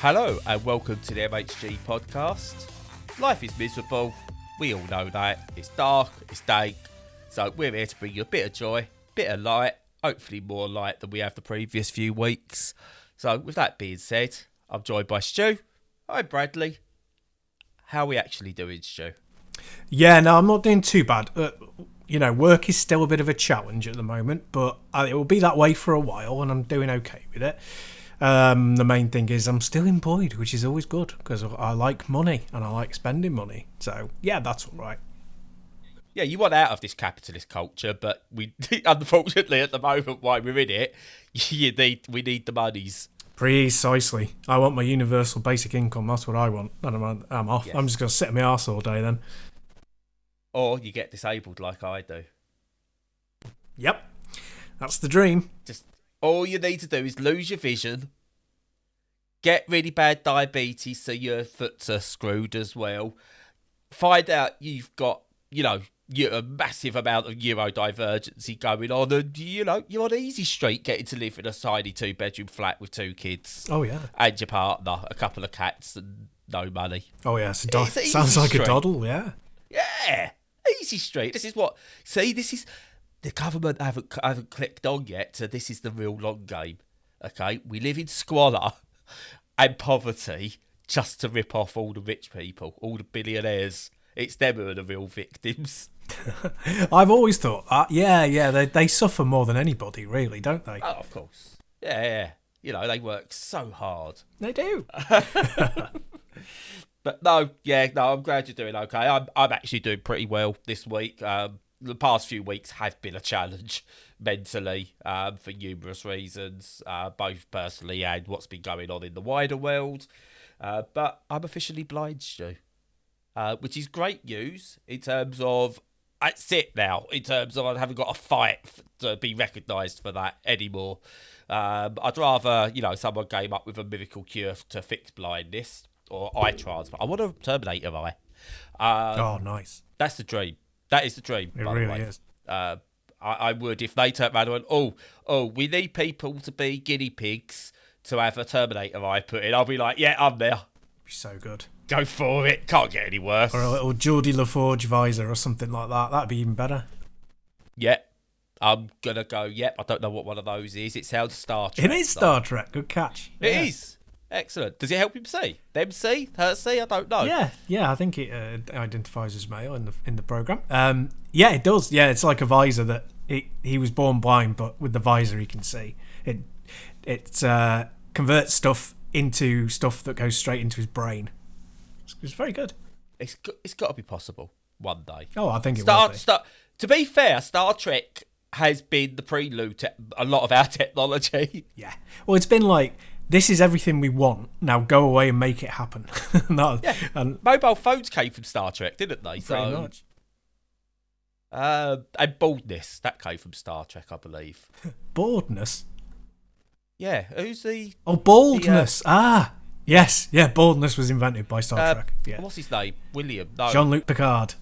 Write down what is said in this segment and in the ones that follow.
Hello and welcome to the MHG podcast. Life is miserable, we all know that. It's dark, it's dank, so we're here to bring you a bit of joy, bit of light, hopefully more light than we have the previous few weeks. So with that being said, I'm joined by Stu. Hi Bradley. How are we actually doing, Stu? Yeah, no, I'm not doing too bad. Work is still a bit of a challenge at the moment, but it will be that way for a while, and I'm doing okay with it. The main thing is I'm still employed, which is always good, because I like money, and I like spending money. So, yeah, that's all right. Yeah, you want out of this capitalist culture, but we, unfortunately, at the moment, while we're in it, we need the monies. Precisely. I want my universal basic income. That's what I want. And I'm off. Yes. I'm just going to sit on my arse all day then. Or you get disabled like I do. Yep. That's the dream. Just all you need to do is lose your vision, get really bad diabetes so your foot are screwed as well, find out you've got, a massive amount of neurodivergency going on, and, you're on easy street getting to live in a tiny 2-bedroom flat with 2 kids. Oh, yeah. And your partner, a couple of cats, and no money. Oh, yeah. Sounds like a doddle, yeah. Yeah. Easy street. This is the government haven't clicked on yet, so this is the real long game. Okay, we live in squalor and poverty just to rip off all the rich people, all the billionaires. It's them who are the real victims. I've always thought that. Yeah, they suffer more than anybody, really, don't they? Oh, of course. Yeah. They work so hard. They do. But no, I'm glad you're doing okay. I'm actually doing pretty well this week. The past few weeks have been a challenge mentally for numerous reasons, both personally and what's been going on in the wider world. But I'm officially blind, Stu, which is great news in terms of that's it now, in terms of I haven't got to fight to be recognised for that anymore. I'd rather, someone came up with a miracle cure to fix blindness or eye transplant. I want a Terminator eye. Oh, nice. That's the dream. That is the dream. It really is. I would, if they turned around and went, oh, we need people to be guinea pigs to have a Terminator eye put in. I'll be like, yeah, I'm there. So good. Go for it. Can't get any worse. Or a little Geordie LaForge visor or something like that. That'd be even better. Yeah. I'm going to go, yep. I don't know what one of those is. It sounds Star Trek. It is Star Trek. Good catch. It is. Excellent. Does it help him see? Them see? Her see? I don't know. Yeah. I think it identifies as male in the program. Yeah, it does. Yeah, it's like a visor that he was born blind, but with the visor he can see. It converts stuff into stuff that goes straight into his brain. It's very good. It's got to be possible one day. Oh, I think it will be. To be fair, Star Trek has been the prelude to a lot of our technology. Yeah. Well, it's been like, this is everything we want. Now go away and make it happen. And mobile phones came from Star Trek, didn't they? Pretty much. And baldness, that came from Star Trek, I believe. Baldness? Yeah. Who's the... Oh, baldness. Yes. Yeah, baldness was invented by Star Trek. Yeah. What's his name? William? No. Jean-Luc Picard.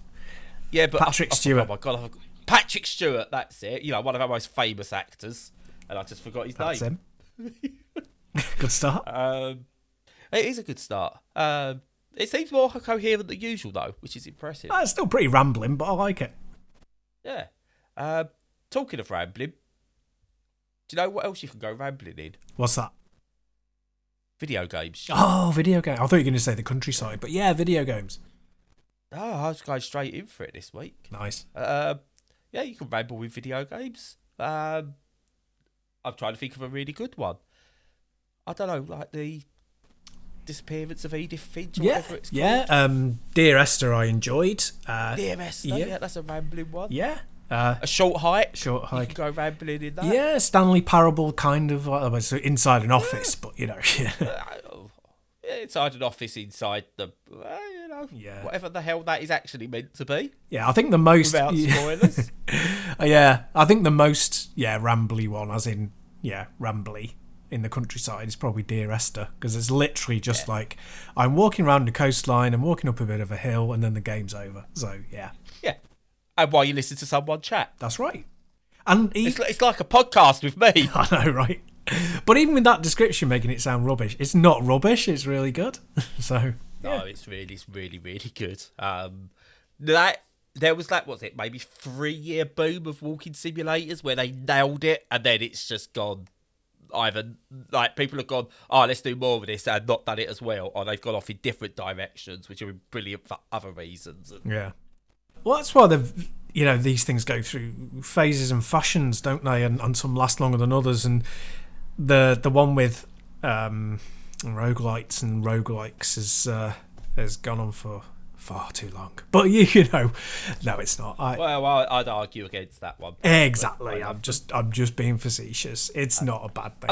Yeah, but... Patrick Stewart. Oh, my God. Patrick Stewart, that's it. One of our most famous actors. And I just forgot his name. That's him. Good start. It is a good start. It seems more coherent than usual, though, which is impressive. It's still pretty rambling, but I like it. Yeah. Talking of rambling, do you know what else you can go rambling in? What's that? Video games. Oh, video games. I thought you were going to say the countryside, but yeah, video games. Oh, I was going straight in for it this week. Nice. Yeah, you can ramble with video games. I'm trying to think of a really good one. I don't know, like the Disappearance of Edith Finch or whatever it's called. Yeah, Dear Esther I enjoyed. Dear Esther, yeah, that's a rambling one. Yeah. A short hike. Short hike. You can go rambling in that. Yeah, Stanley Parable kind of. So inside an office, but Yeah, inside an office, inside the, whatever the hell that is actually meant to be. Yeah, I think the most... Without spoilers. Yeah, I think the most, rambly one, as in, rambly, in the countryside is probably Dear Esther, because it's literally just like, I'm walking around the coastline, I'm walking up a bit of a hill, and then the game's over. So, yeah. Yeah. And while you listen to someone chat. That's right. And it's like a podcast with me. I know, right? But even with that description making it sound rubbish, it's not rubbish. It's really good. So no, it's really, really good. That there was that, was it maybe 3-year boom of walking simulators where they nailed it, and then it's just gone. Either like people have gone, oh, let's do more of this, and not done it as well, or they've gone off in different directions, which are brilliant for other reasons. Yeah. Well, that's why these things go through phases and fashions, don't they? And some last longer than others. And the one with roguelites and roguelikes has gone on for far too long. But no, it's not. I'd argue against that one. Exactly. I'm just being facetious. It's not a bad thing.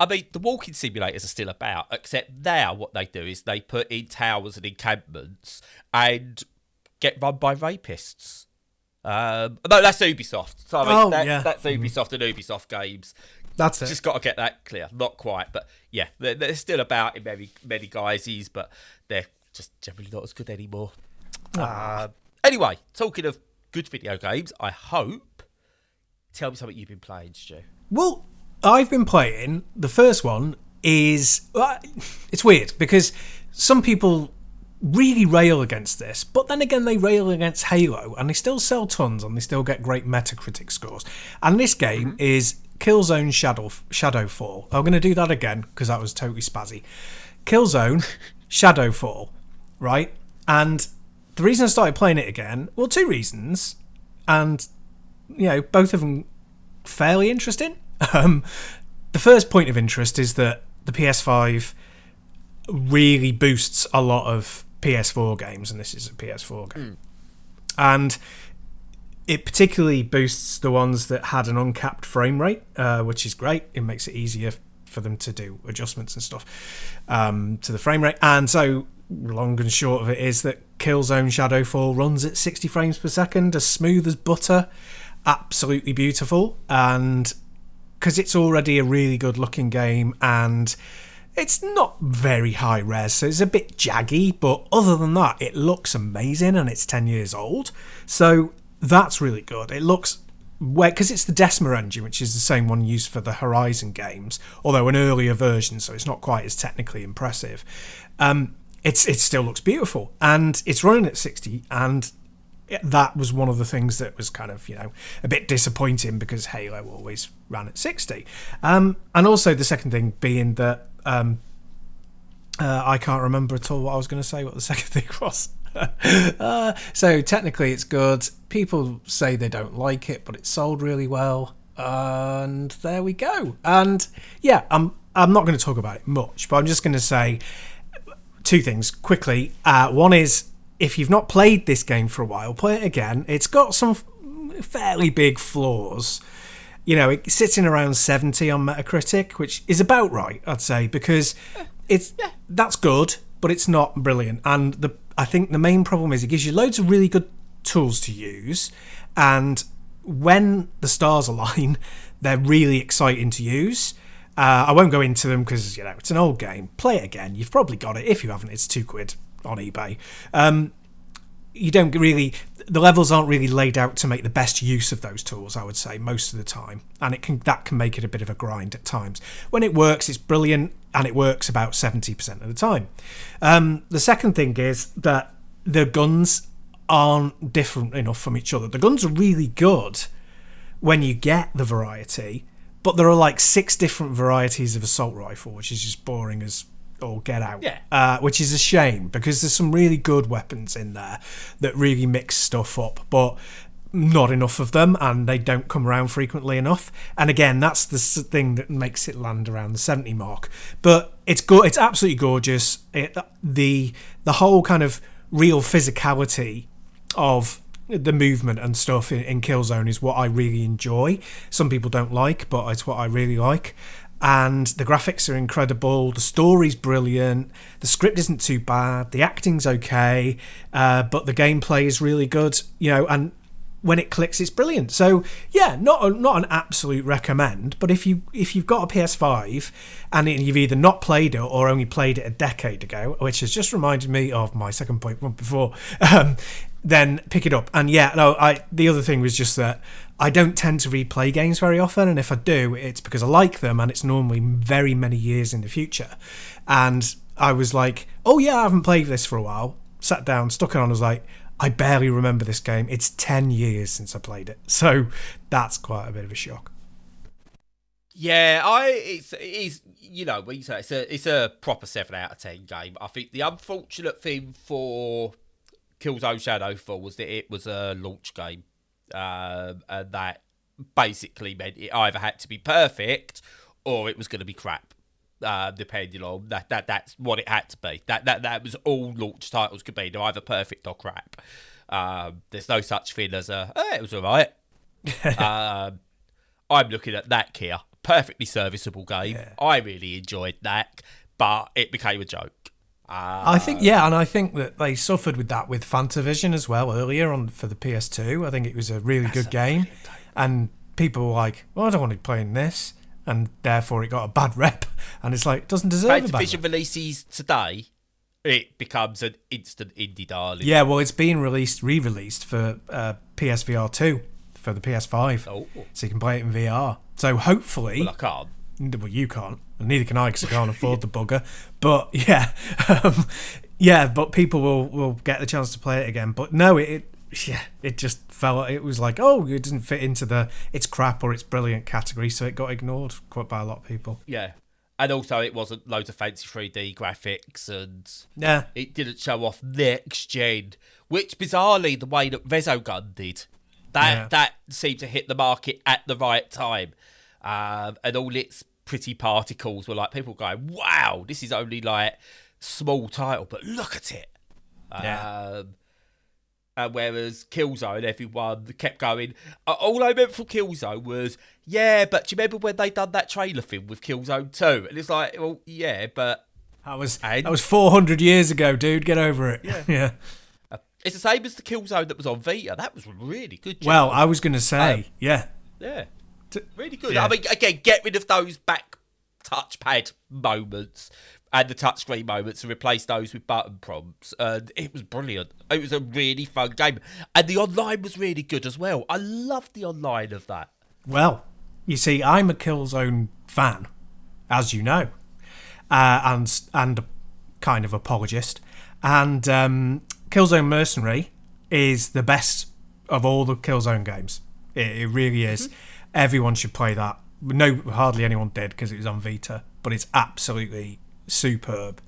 I mean, the walking simulators are still about, except now what they do is they put in towers and encampments and get run by rapists. No, that's Ubisoft. So that's Ubisoft and Ubisoft games. That's it. Just got to get that clear. Not quite, but yeah, they're still about in many guises, but they're just generally not as good anymore. Anyway, talking of good video games, I hope. Tell me something you've been playing, Stu. Well, I've been playing. The first one is it's weird because some people really rail against this, but then again they rail against Halo, and they still sell tons and they still get great Metacritic scores. And this game is Killzone Shadowfall. I'm going to do that again because that was totally spazzy. Killzone Shadowfall, right? And the reason I started playing it again, well, 2 reasons, and both of them fairly interesting. The first point of interest is that the PS5 really boosts a lot of PS4 games, and this is a PS4 game. And it particularly boosts the ones that had an uncapped frame rate, which is great. It makes it easier for them to do adjustments and stuff to the frame rate. And so long and short of it is that Killzone Shadowfall runs at 60 frames per second, as smooth as butter, absolutely beautiful. And because it's already a really good looking game, and it's not very high res, so it's a bit jaggy, but other than that, it looks amazing, and it's 10 years old. So that's really good. It looks, because it's the Desma engine, which is the same one used for the Horizon games, although an earlier version, so it's not quite as technically impressive. It still looks beautiful, and it's running at 60, and that was one of the things that was kind of, a bit disappointing because Halo always ran at 60. And also the second thing being that I can't remember at all what I was going to say, what the second thing was. So technically it's good. People say they don't like it, but it's sold really well. And there we go. And yeah, I'm not going to talk about it much, but I'm just going to say 2 things quickly. One is, if you've not played this game for a while, play it again. It's got some fairly big flaws. It sits in around 70 on Metacritic, which is about right, I'd say, because that's good, but it's not brilliant. And I think the main problem is it gives you loads of really good tools to use, and when the stars align, they're really exciting to use. I won't go into them because it's an old game. Play it again. You've probably got it. If you haven't, it's £2 on eBay. You don't really, the levels aren't really laid out to make the best use of those tools, I would say, most of the time, and that can make it a bit of a grind at times. When it works, it's brilliant, and it works about 70% of the time. The second thing is that the guns aren't different enough from each other. The guns are really good when you get the variety, but there are like 6 different varieties of assault rifle, which is just boring as all get out. Which is a shame, because there's some really good weapons in there that really mix stuff up, but not enough of them, and they don't come around frequently enough. And again, that's the thing that makes it land around the 70 mark. But it's good. It's absolutely gorgeous. The whole kind of real physicality of the movement and stuff in Killzone is what I really enjoy. Some people don't like, but it's what I really like. And the graphics are incredible, the story's brilliant, the script isn't too bad, the acting's okay, but the gameplay is really good, and when it clicks, it's brilliant. So yeah, not an absolute recommend, but if you've got a PS5 and you've either not played it or only played it a decade ago, which has just reminded me of my second point from before, then pick it up. And yeah, no, the other thing was just that I don't tend to replay games very often, and if I do, it's because I like them, and it's normally very many years in the future. And I was like, oh yeah, I haven't played this for a while. Sat down, stuck it on, I was like, I barely remember this game. It's 10 years since I played it. So that's quite a bit of a shock. Yeah, it's you know, when you say it's a proper 7 out of 10 game. I think the unfortunate thing for Killzone Shadowfall was that it was a launch game. And that basically meant it either had to be perfect or it was going to be crap. Depending on that's what it had to be. That was all launch titles could be. They're either perfect or crap. There's no such thing as it was alright. I'm looking at that here. Perfectly serviceable game. Yeah. I really enjoyed that, but it became a joke. I think that they suffered with that with Fantavision as well earlier on for the PS2. I think it was a really good game, and people were like, "Well, I don't want to be playing this." And therefore it got a bad rep. And it's like, it doesn't deserve a bad rep. Fantavision releases today, it becomes an instant indie darling. Yeah, well, it's being re-released for PSVR 2 for the PS5. Oh. So you can play it in VR. So hopefully... Well, I can't. Well, you can't. And neither can I, because I can't afford the bugger. But, yeah. But people will get the chance to play it again. But no, it just fell. It was like, oh, it doesn't fit into the it's crap or it's brilliant category, so it got ignored quite by a lot of people. Yeah, and also it wasn't loads of fancy 3D graphics, and it didn't show off next gen, which bizarrely the way that Resogun did, that seemed to hit the market at the right time, and all its pretty particles were like people going, wow, this is only like small title, but look at it. Whereas Killzone, everyone kept going. All I meant for Killzone was, yeah, but do you remember when they done that trailer film with Killzone 2? And it's like, well, yeah, but that was 400 years ago, dude. Get over it. Yeah. It's the same as the Killzone that was on Vita. That was really good. Well, I was going to say, yeah, really good. Yeah. I mean, again, get rid of those back touchpad moments and the touchscreen moments and replace those with button prompts. And it was brilliant. It was a really fun game. And the online was really good as well. I loved the online of that. Well, you see, I'm a Killzone fan, as you know, and a kind of apologist. And Killzone Mercenary is the best of all the Killzone games. It really is. Mm-hmm. Everyone should play that. No, hardly anyone did because it was on Vita, but it's absolutely superb,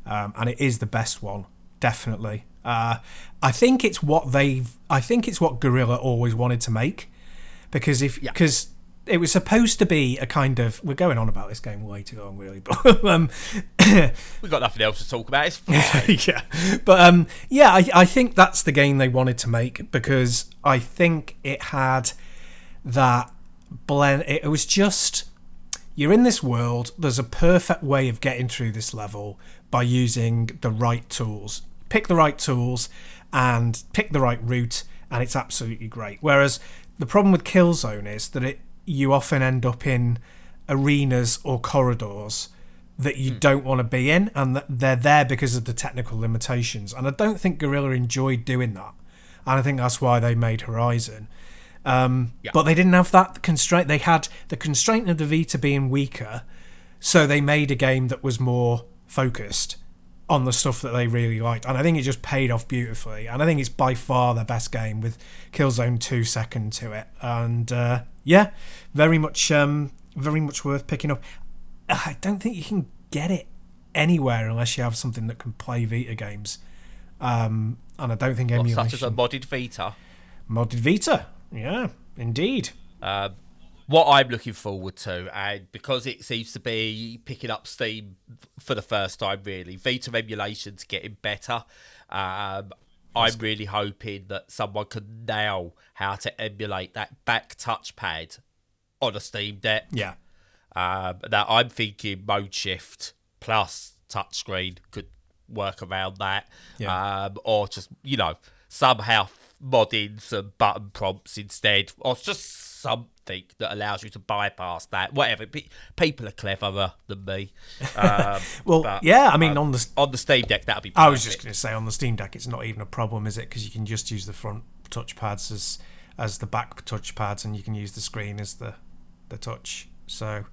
and it is the best one, definitely. I think it's what Guerrilla always wanted to make, because it was supposed to be a kind of, we're going on about this game way too long, really, but we've got nothing else to talk about. It's fine. Yeah, but I think that's the game they wanted to make, because I think it had that blend. It was just, you're in this world, there's a perfect way of getting through this level by using the right tools. Pick the right tools and pick the right route, and it's absolutely great. Whereas the problem with Killzone is that you often end up in arenas or corridors that you don't want to be in, and that they're there because of the technical limitations. And I don't think Guerrilla enjoyed doing that. And I think that's why they made Horizon. But they didn't have that constraint. They had the constraint of the Vita being weaker, so they made a game that was more focused on the stuff that they really liked. And I think it just paid off beautifully. And I think it's by far their best game, with Killzone 2 second to it. And very much worth picking up. I don't think you can get it anywhere unless you have something that can play Vita games. And I don't think emulation. Such as a modded Vita. Modded Vita. Yeah, indeed. What I'm looking forward to, and because it seems to be picking up steam for the first time, really, Vita emulation's getting better. I'm really hoping that someone can nail how to emulate that back touchpad on a Steam Deck. Yeah. Now I'm thinking mode shift plus touchscreen could work around that. Yeah. Or just, somehow modding some button prompts instead, or just something that allows you to bypass that. Whatever. People are cleverer than me. On the Steam Deck, that'll be perfect. I was just going to say, on the Steam Deck, it's not even a problem, is it? Because you can just use the front touchpads as the back touchpads, and you can use the screen as the touch. So,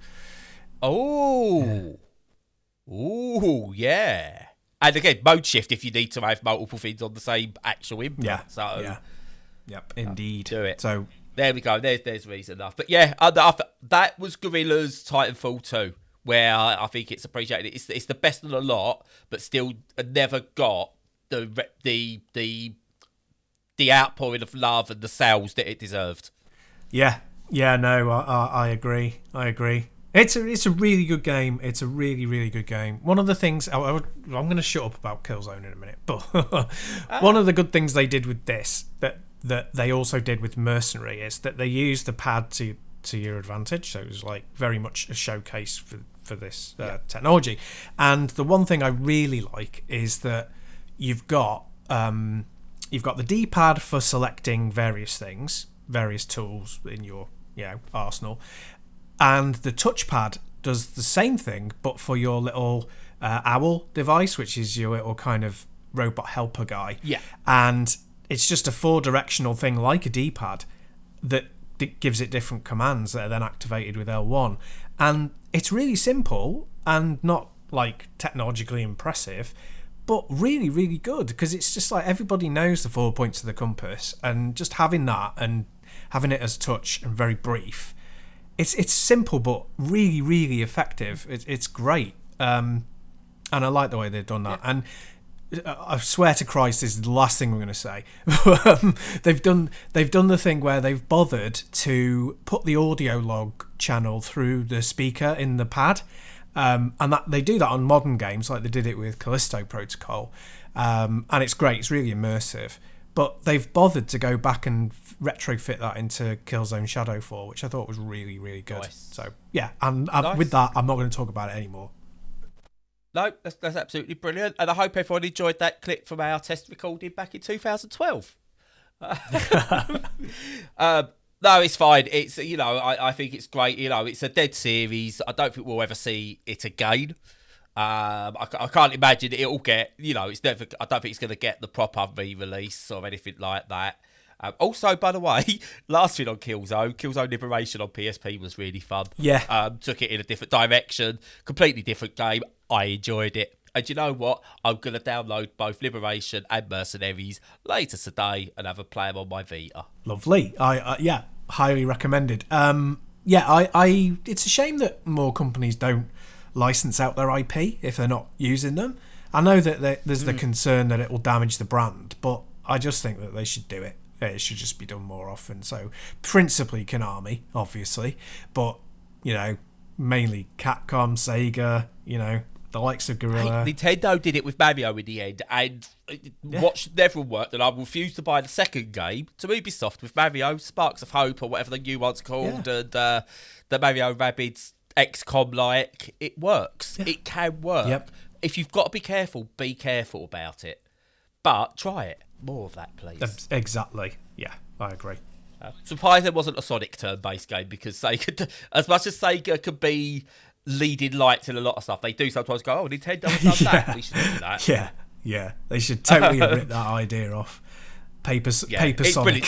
yeah. And again, mode shift if you need to have multiple things on the same actual input. Yeah. So, yeah. Yep. Indeed. Do it. So there we go. There's reason enough. But yeah, that was Gorilla's Titanfall 2, where I think it's appreciated. It's the best of the lot, but still never got the outpouring of love and the sales that it deserved. Yeah. No, I agree. It's a really good game. It's a really, really good game. One of the things I'm going to shut up about Killzone in a minute, but one of the good things they did with this that they also did with Mercenary is that they used the pad to your advantage. So it was like very much a showcase for this technology. And the one thing I really like is that you've got the D-pad for selecting various things, various tools in your arsenal. And the touchpad does the same thing, but for your little owl device, which is your little kind of robot helper guy. Yeah. And it's just a 4-directional thing like a D-pad that gives it different commands that are then activated with L1. And it's really simple and not like technologically impressive, but really, really good, because it's just like everybody knows the 4 points of the compass, and just having that and having it as touch and very brief. It's simple but really, really effective. It's great, and I like the way they've done that. Yeah. And I swear to Christ, this is the last thing I'm going to say. They've done the thing where they've bothered to put the audio log channel through the speaker in the pad, and that they do that on modern games, like they did it with Callisto Protocol, and it's great. It's really immersive. But they've bothered to go back and retrofit that into Killzone Shadowfall, which I thought was really, really good. Nice. So, yeah, and nice. With that, I'm not going to talk about it anymore. No, that's absolutely brilliant. And I hope everyone enjoyed that clip from our test recording back in 2012. No, it's fine. It's, I think it's great. It's a dead series. I don't think we'll ever see it again. I can't imagine it'll get, it's never. I don't think it's going to get the proper re-release or anything like that. Also, by the way, last thing on Killzone Liberation on PSP was really fun. Yeah. Took it in a different direction, completely different game. I enjoyed it. And you know what? I'm going to download both Liberation and Mercenaries later today and have a play them on my Vita. Lovely. I highly recommended. It's a shame that more companies don't license out their IP if they're not using them. I know that there's the concern that it will damage the brand, but I just think that they should do it. It should just be done more often. So principally Konami, obviously, but mainly Capcom, Sega, the likes of Gorilla. Nintendo did it with Mario in the end, and watched everyone work that I refused to buy the second game to Ubisoft with Mario Sparks of Hope or whatever the new one's called, and the Mario Rabbids XCOM like. It works. Yeah. It can work. Yep. If you've got to be careful about it. But try it. More of that, please. Exactly. Yeah, I agree. Surprised there wasn't a Sonic turn-based game, because Sega, as much as Sega could be leading lights in a lot of stuff, they do sometimes go, "Oh, Nintendo has done that. We should do that." Yeah. They should totally have ripped that idea off. Paper Sonic.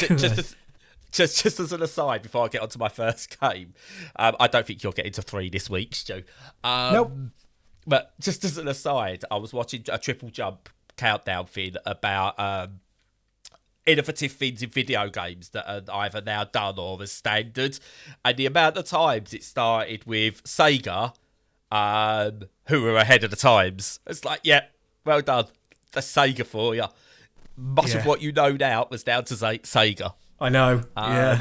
Just as an aside, before I get onto my first game, I don't think you'll get into 3 this week, Stu. Nope. But just as an aside, I was watching a Triple Jump countdown thing about innovative things in video games that are either now done or as standard, and the amount of times it started with Sega, who were ahead of the times. It's like, yeah, well done. That's Sega for you. Much of what you know now was down to Sega. I know.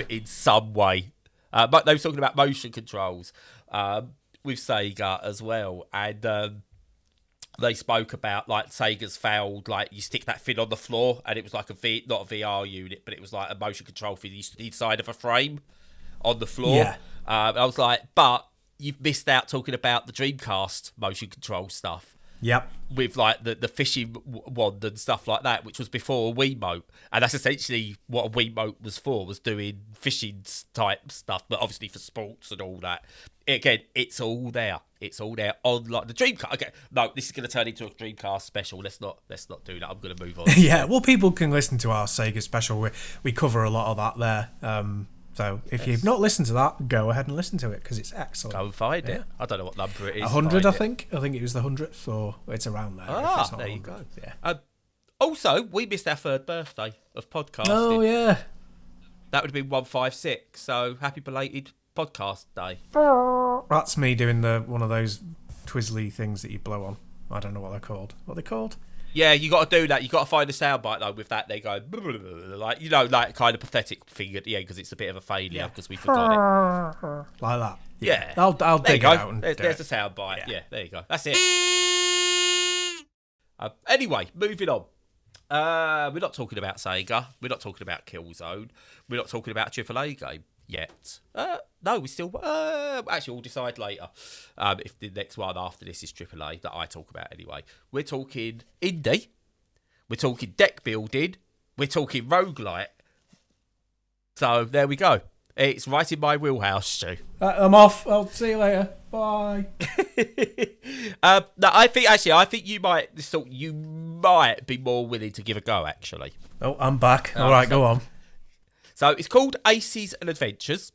In some way. But they were talking about motion controls with Sega as well. And they spoke about, like, Sega's failed, like, you stick that thing on the floor, and it was like not a VR unit, but it was like a motion control thing inside of a frame on the floor. Yeah. I was like, but you've missed out talking about the Dreamcast motion control stuff. Yep. with like the fishing wand and stuff like that, which was before a Wiimote, and that's essentially what a Wiimote was for, was doing fishing type stuff, but obviously for sports and all that. Again, it's all there. It's all there on like the Dreamcast. Okay, no, this is going to turn into a Dreamcast special. Let's not do that. I'm going to move on. Yeah, well, people can listen to our Sega special. We cover a lot of that there. So if you've not listened to that, go ahead and listen to it because it's excellent. Go and find it. I don't know what number it is. 100, I think. I think it was the 100th, or it's around there. Ah, there you go. Yeah. Also, we missed our third birthday of podcasting. Oh, yeah. That would have been 156. So happy belated podcast day. That's me doing one of those twizzly things that you blow on. I don't know what they're called. What are they called? Yeah, you got to do that. You got to find a soundbite though with that. They go like like kind of pathetic thing at the end because it's a bit of a failure because we forgot it. Like that. Yeah. I'll dig it out. And there's a soundbite. Yeah, there you go. That's it. Anyway, moving on. We're not talking about Sega. We're not talking about Killzone. We're not talking about a AAA game yet. No, we still... actually, we'll decide later if the next one after this is AAA that I talk about anyway. We're talking indie. We're talking deck building. We're talking roguelite. So, there we go. It's right in my wheelhouse, Stu. I'm off. I'll see you later. Bye. No, I think you might be more willing to give a go, actually. Oh, I'm back. All right, go on. So it's called Aces and Adventures.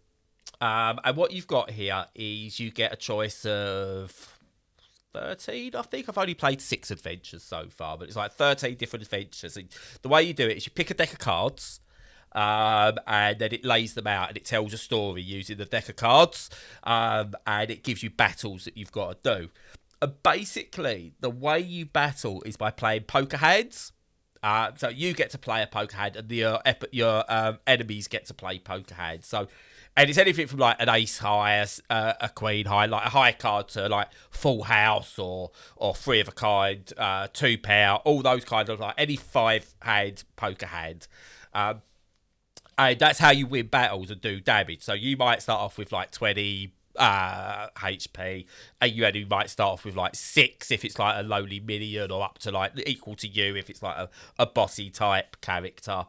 And what you've got here is you get a choice of 13, I think. I've only played 6 adventures so far, but it's like 13 different adventures. And the way you do it is you pick a deck of cards, and then it lays them out and it tells a story using the deck of cards, and it gives you battles that you've got to do. And basically, the way you battle is by playing poker hands. So you get to play a poker hand, and your enemies get to play poker hands. So, and it's anything from like an ace high, a queen high, like a high card to like full house or 3 of a kind, 2 pair, all those kind of like any 5 hand poker hand. And that's how you win battles and do damage. So you might start off with like 20 HP, and you only might start off with like 6 if it's like a lowly minion, or up to like equal to you if it's like a bossy type character.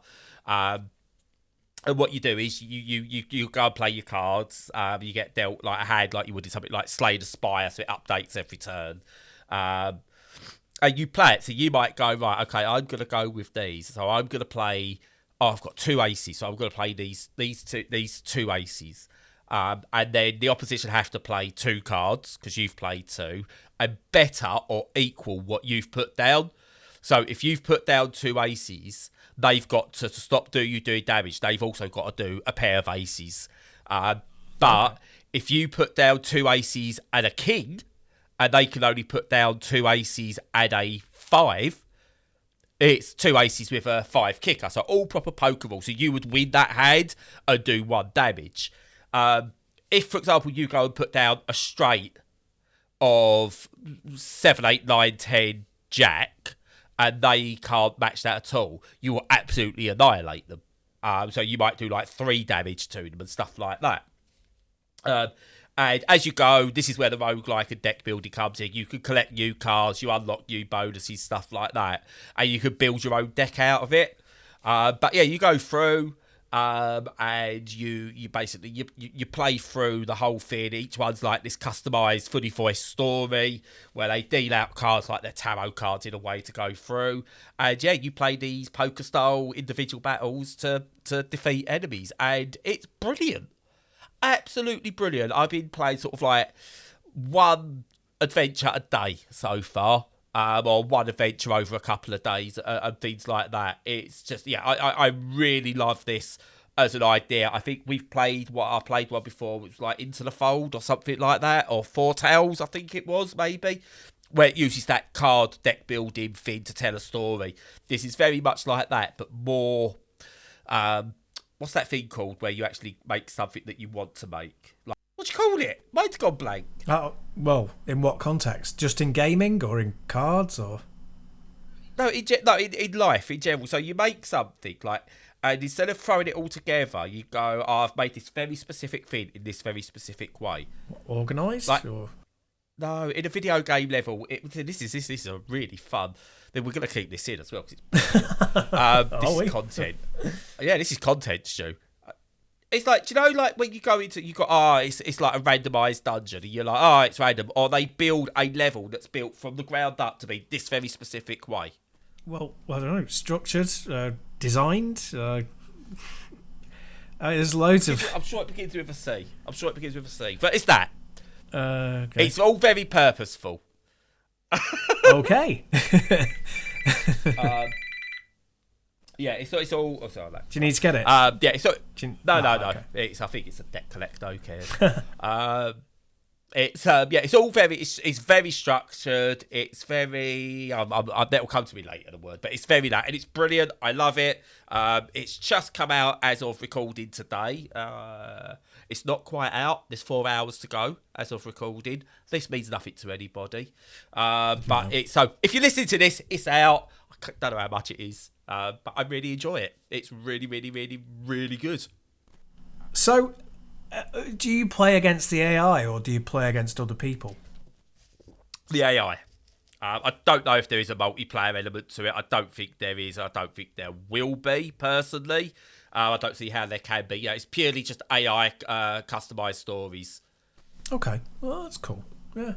And what you do is you go and play your cards. You get dealt like a hand like you would in something like Slay the Spire, so it updates every turn. And you play it. So you might go, right, okay, I'm gonna go with these. So I'm gonna play. Oh, I've got 2 aces, so I'm gonna play these 2 aces. And then the opposition have to play 2 cards because you've played 2, and better or equal what you've put down. So if you've put down 2 aces, they've got to stop you doing damage. They've also got to do a pair of aces. But if you put down 2 aces and a king, and they can only put down 2 aces and a 5, it's 2 aces with a 5 kicker. So all proper poker rules. So you would win that hand and do 1 damage. If, for example, you go and put down a straight of 7, 8, 9, 10 jack, and they can't match that at all, you will absolutely annihilate them. So you might do like 3 damage to them and stuff like that. And as you go, this is where the roguelike and deck building comes in. You can collect new cards, you unlock new bonuses, stuff like that, and you can build your own deck out of it. But yeah, you go through. And you basically you play through the whole thing. Each one's like this customized, fully voiced story where they deal out cards like their tarot cards in a way to go through. And yeah, you play these poker style individual battles to defeat enemies, and it's brilliant, absolutely brilliant. I've been playing sort of like 1 adventure a day so far. Or 1 adventure over a couple of days and things like that. It's just, yeah, I really love this as an idea. I think I played one before, which was like Into the Fold or something like that, or Four Tales, I think it was, maybe, where it uses that card deck building thing to tell a story. This is very much like that, but more, what's that thing called where you actually make something that you want to make? Like, what do you call it? Mine's gone blank. Well, in what context? Just in gaming or in cards or? No, in life in general. So you make something like, and instead of throwing it all together, you go, oh, I've made this very specific thing in this very specific way. Organised? Like, or? No, in a video game level, this is a really fun. Then we're going to keep this in as well. 'Cause this is content. Yeah, this is content, Stu. It's like, do you know, like when you go into, you got, it's like a randomised dungeon, and you're like, it's random, or they build a level that's built from the ground up to be this very specific way. Well, I don't know, structured, designed. There's loads of. I'm sure it begins with a C. But it's that. Okay. It's all very purposeful. Okay. Yeah, it's all. Oh, sorry, do you need to get it? Yeah, it's all, no. Okay. I think it's a deck collect. Okay. It's it's all very. It's very structured. It's very. That will come to me later. The word, but it's very that, and it's brilliant. I love it. It's just come out as of recording today. It's not quite out. There's 4 hours to go as of recording. This means nothing to anybody. But it's so. If you're listening to this, it's out. I don't know how much it is. But I really enjoy it. It's really, really, really, really good. So, do you play against the AI or do you play against other people? The AI. I don't know if there is a multiplayer element to it. I don't think there is. I don't think there will be, personally. I don't see how there can be. Yeah, it's purely just AI customised stories. Okay. Well, that's cool. Yeah.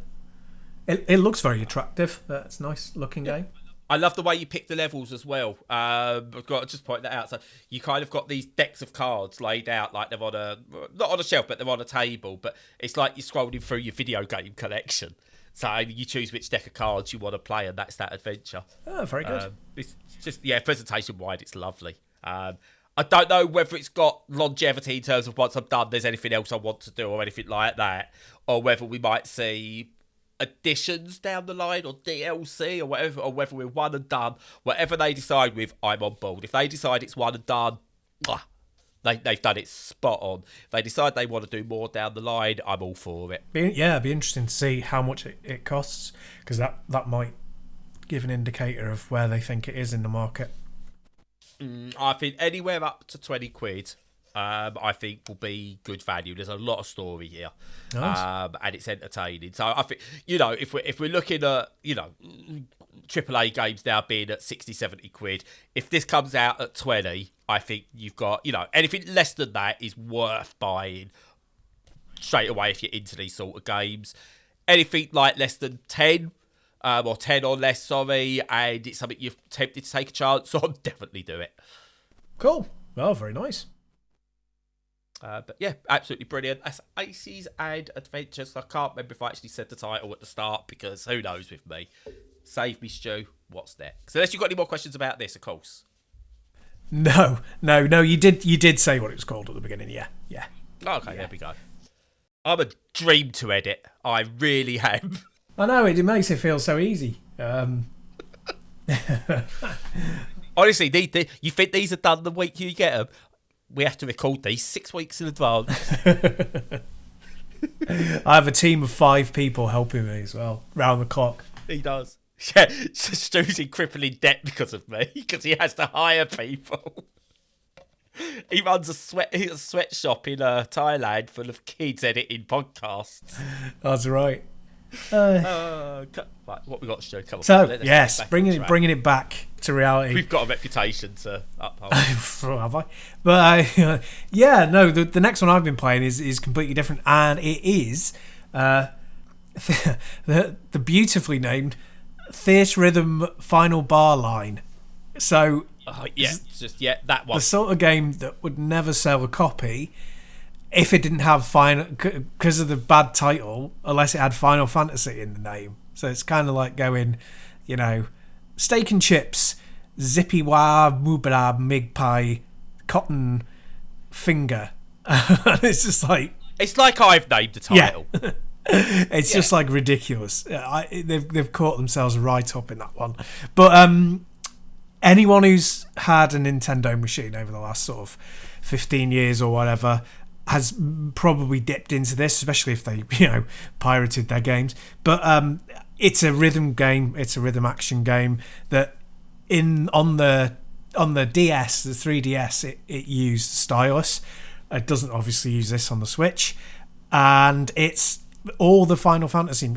It looks very attractive. It's a nice looking game. I love the way you pick the levels as well. I've got to just point that out. So you kind of got these decks of cards laid out like they're not on a shelf, but they're on a table. But it's like you're scrolling through your video game collection. So you choose which deck of cards you want to play, and that's that adventure. Oh, very good. It's just, presentation-wide, it's lovely. I don't know whether it's got longevity in terms of once I'm done, there's anything else I want to do or anything like that, or whether we might see additions down the line or DLC or whatever, or whether we're one and done. Whatever they decide with, I'm on board. If they decide it's one and done, they've done it spot on. If they decide they want to do more down the line, I'm all for it. It'd be interesting to see how much it costs, because that might give an indicator of where they think it is in the market. I think anywhere up to 20 quid. I think will be good value. There's a lot of story here, nice. And it's entertaining. So I think, if we're looking at, AAA games now being at 60, 70 quid, if this comes out at 20, I think you've got, anything less than that is worth buying straight away if you're into these sort of games. Anything like less than 10, or 10 or less, sorry, and it's something you're tempted to take a chance on, definitely do it. Cool. Well, very nice. But yeah, absolutely brilliant. That's Aces and Adventures. I can't remember if I actually said the title at the start, because who knows with me. Save me, Stu. What's next? Unless you've got any more questions about this, of course. No. You did say what it was called at the beginning. Yeah. Okay, There we go. I'm a dream to edit. I really am. I know, it makes it feel so easy. Honestly, you think these are done the week you get them? We have to record these 6 weeks in advance. I have a team of 5 people helping me as well, round the clock. He does. Yeah, Stu's in crippling debt because of me, because he has to hire people. He runs a sweatshop in Thailand full of kids editing podcasts. That's right. Right, what we got, Stu? Come on. So yes, bringing it back to reality. We've got a reputation to uphold. Have I? But the next one I've been playing is completely different, and it is the beautifully named Theatrhythm Final Bar Line. So that one. The sort of game that would never sell a copy if it didn't have because of the bad title, unless it had Final Fantasy in the name. So it's kind of like going, steak and chips, zippy wah, mubra, mig pie, cotton finger. It's just like... It's like I've named the title. Yeah. It's just like ridiculous. They've caught themselves right up in that one. But anyone who's had a Nintendo machine over the last sort of 15 years or whatever has probably dipped into this, especially if they, pirated their games. But it's a rhythm game. It's a rhythm action game that on the DS, the 3DS, it used stylus. It doesn't obviously use this on the Switch, and it's all the Final Fantasy,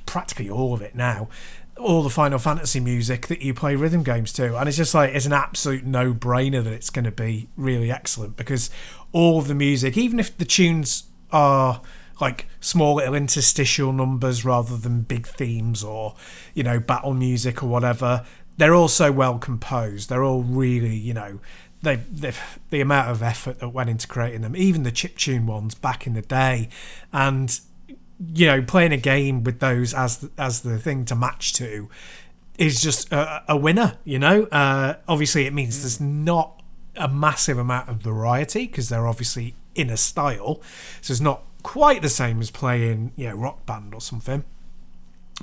practically all of it now, all the Final Fantasy music that you play rhythm games to, and it's just like, it's an absolute no-brainer that it's going to be really excellent, because all of the music, even if the tunes are like small little interstitial numbers rather than big themes or, you know, battle music or whatever, they're all so well composed. They're all really, you know, the amount of effort that went into creating them, even the chiptune ones back in the day, and you know, playing a game with those as the thing to match to is just a winner, you know. Obviously it means there's not a massive amount of variety because they're obviously in a style, so it's not quite the same as playing, you know, Rock Band or something,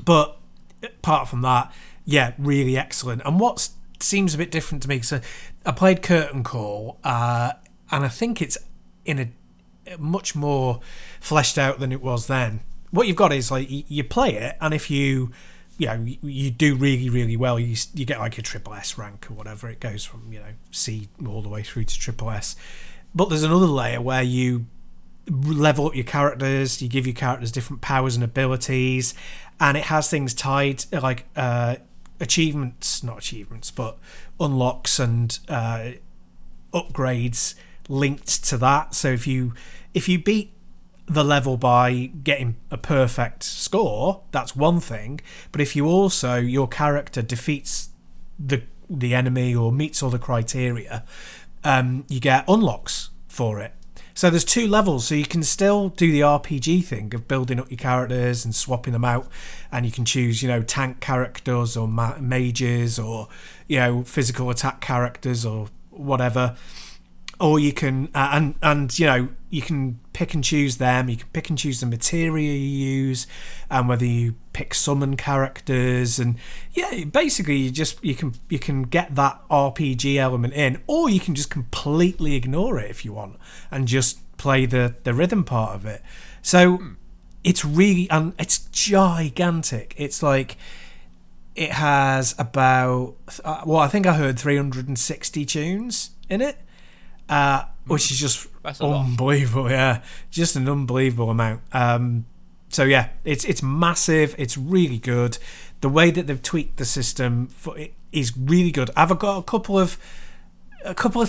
but apart from that, yeah, really excellent. And what seems a bit different to me, so I played Curtain Call, and I think it's in a much more fleshed out than it was then. What you've got is like you play it, and if you do really, really well, you get like a triple S rank or whatever. It goes from, you know, C all the way through to triple S. But there's another layer where you level up your characters, you give your characters different powers and abilities, and it has things tied like unlocks and upgrades linked to that. So if you beat the level by getting a perfect score, that's one thing, but if you also, your character defeats the enemy or meets all the criteria, you get unlocks for it. So there's two levels, so you can still do the RPG thing of building up your characters and swapping them out, and you can choose, you know, tank characters or mages or, you know, physical attack characters or whatever. Or you can and you know, you can pick and choose them. You can pick and choose the material you use, and whether you pick summon characters, and yeah, basically you can get that RPG element in, or you can just completely ignore it if you want and just play the rhythm part of it. So it's really, and it's gigantic. It's like, it has about I think I heard 360 tunes in it. Which is just unbelievable. Yeah, just an unbelievable amount. So yeah, it's massive. It's really good. The way that they've tweaked the system for it is really good. I've got a couple of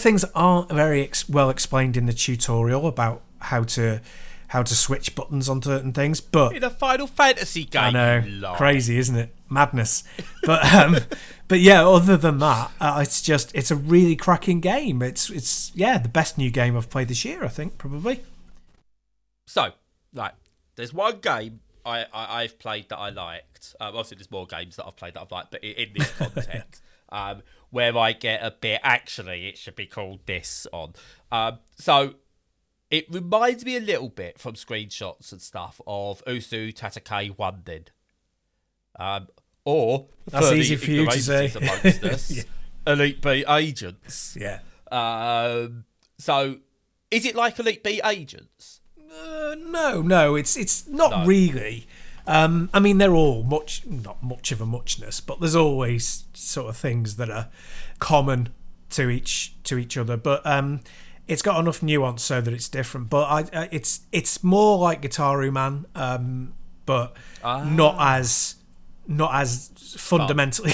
things that aren't very well explained in the tutorial about how to switch buttons on certain things, but in a Final Fantasy game, I know, crazy, isn't it? Madness. But yeah, other than that, it's a really cracking game. It's the best new game I've played this year, I think, probably. So, like, there's one game I've played that I liked. Obviously, there's more games that I've played that I've liked, but in this context, where I get a bit, actually, it should be called this on. So, it reminds me a little bit from screenshots and stuff of Usu Tatake Wanden. Or, that's easy for you to say, amongst us, yeah. Elite Beat Agents. Yeah. So, is it like Elite Beat Agents? No, it's not really. I mean, they're all not much of a muchness, but there's always sort of things that are common to each other. But it's got enough nuance so that it's different. But it's more like Guitar Man, but not as fundamentally.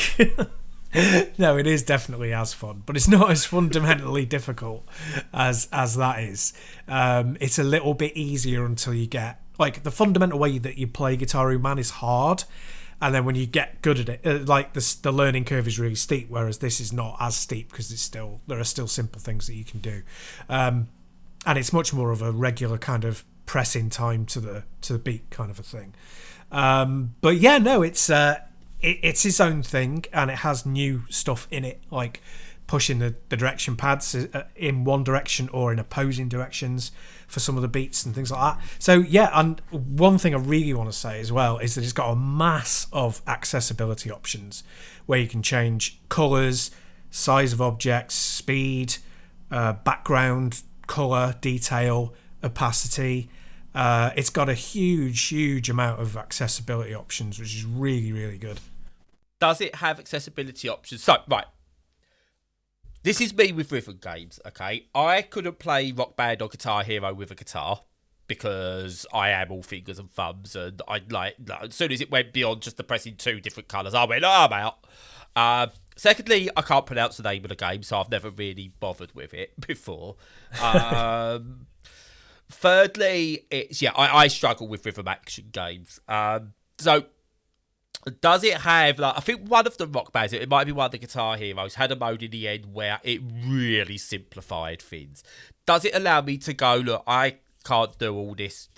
No, it is definitely as fun, but it's not as fundamentally difficult as that is. It's a little bit easier until you get, like, the fundamental way that you play Guitar Man is hard, and then when you get good at it, like, the learning curve is really steep, whereas this is not as steep because there are still simple things that you can do, and it's much more of a regular kind of pressing time to the beat kind of a thing. But yeah, no, it's its own thing, and it has new stuff in it, like pushing the direction pads in one direction or in opposing directions for some of the beats and things like that. So yeah, and one thing I really want to say as well is that it's got a mass of accessibility options where you can change colours, size of objects, speed, background, colour, detail, opacity. It's got a huge amount of accessibility options, which is really, really good. Does it have accessibility options? So, right. This is me with rhythm games, okay? I couldn't play Rock Band or Guitar Hero with a guitar because I am all fingers and thumbs, and I like as soon as it went beyond just the pressing 2 different colours, I went, I'm out. Secondly, I can't pronounce the name of the game, so I've never really bothered with it before. Thirdly, it's I struggle with rhythm action games. So does it have I think one of the Rock Bands, it might be one of the Guitar Heroes, had a mode in the end where it really simplified things. Does it allow me to go, look, I can't do all this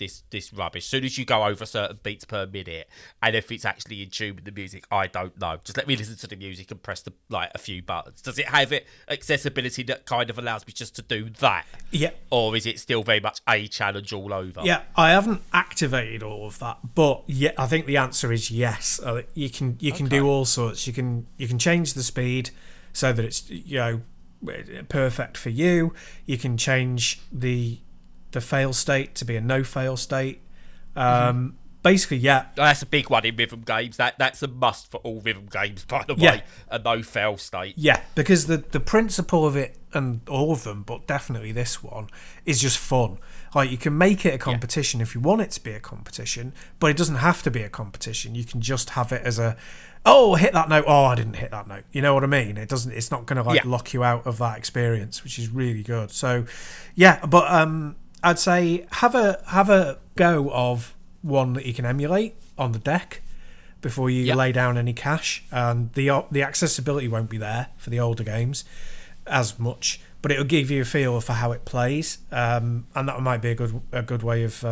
rubbish. As soon as you go over certain beats per minute, and if it's actually in tune with the music, I don't know. Just let me listen to the music and press a few buttons. Does it have accessibility that kind of allows me just to do that? Yeah. Or is it still very much a challenge all over? Yeah, I haven't activated all of that, but yeah, I think the answer is yes. You can do all sorts. You can change the speed so that it's perfect for you. You can change the fail state to be a no fail state. Basically, yeah. That's a big one in rhythm games. That's a must for all rhythm games, by the way. A no fail state. Yeah, because the principle of it, and all of them, but definitely this one, is just fun. Like, you can make it a competition if you want it to be a competition, but it doesn't have to be a competition. You can just have it as hit that note. Oh, I didn't hit that note. You know what I mean? It's not going to lock you out of that experience, which is really good. So, yeah, but I'd say have a go of one that you can emulate on the deck before you lay down any cash. And the accessibility won't be there for the older games as much, but it'll give you a feel for how it plays. And that might be a good way of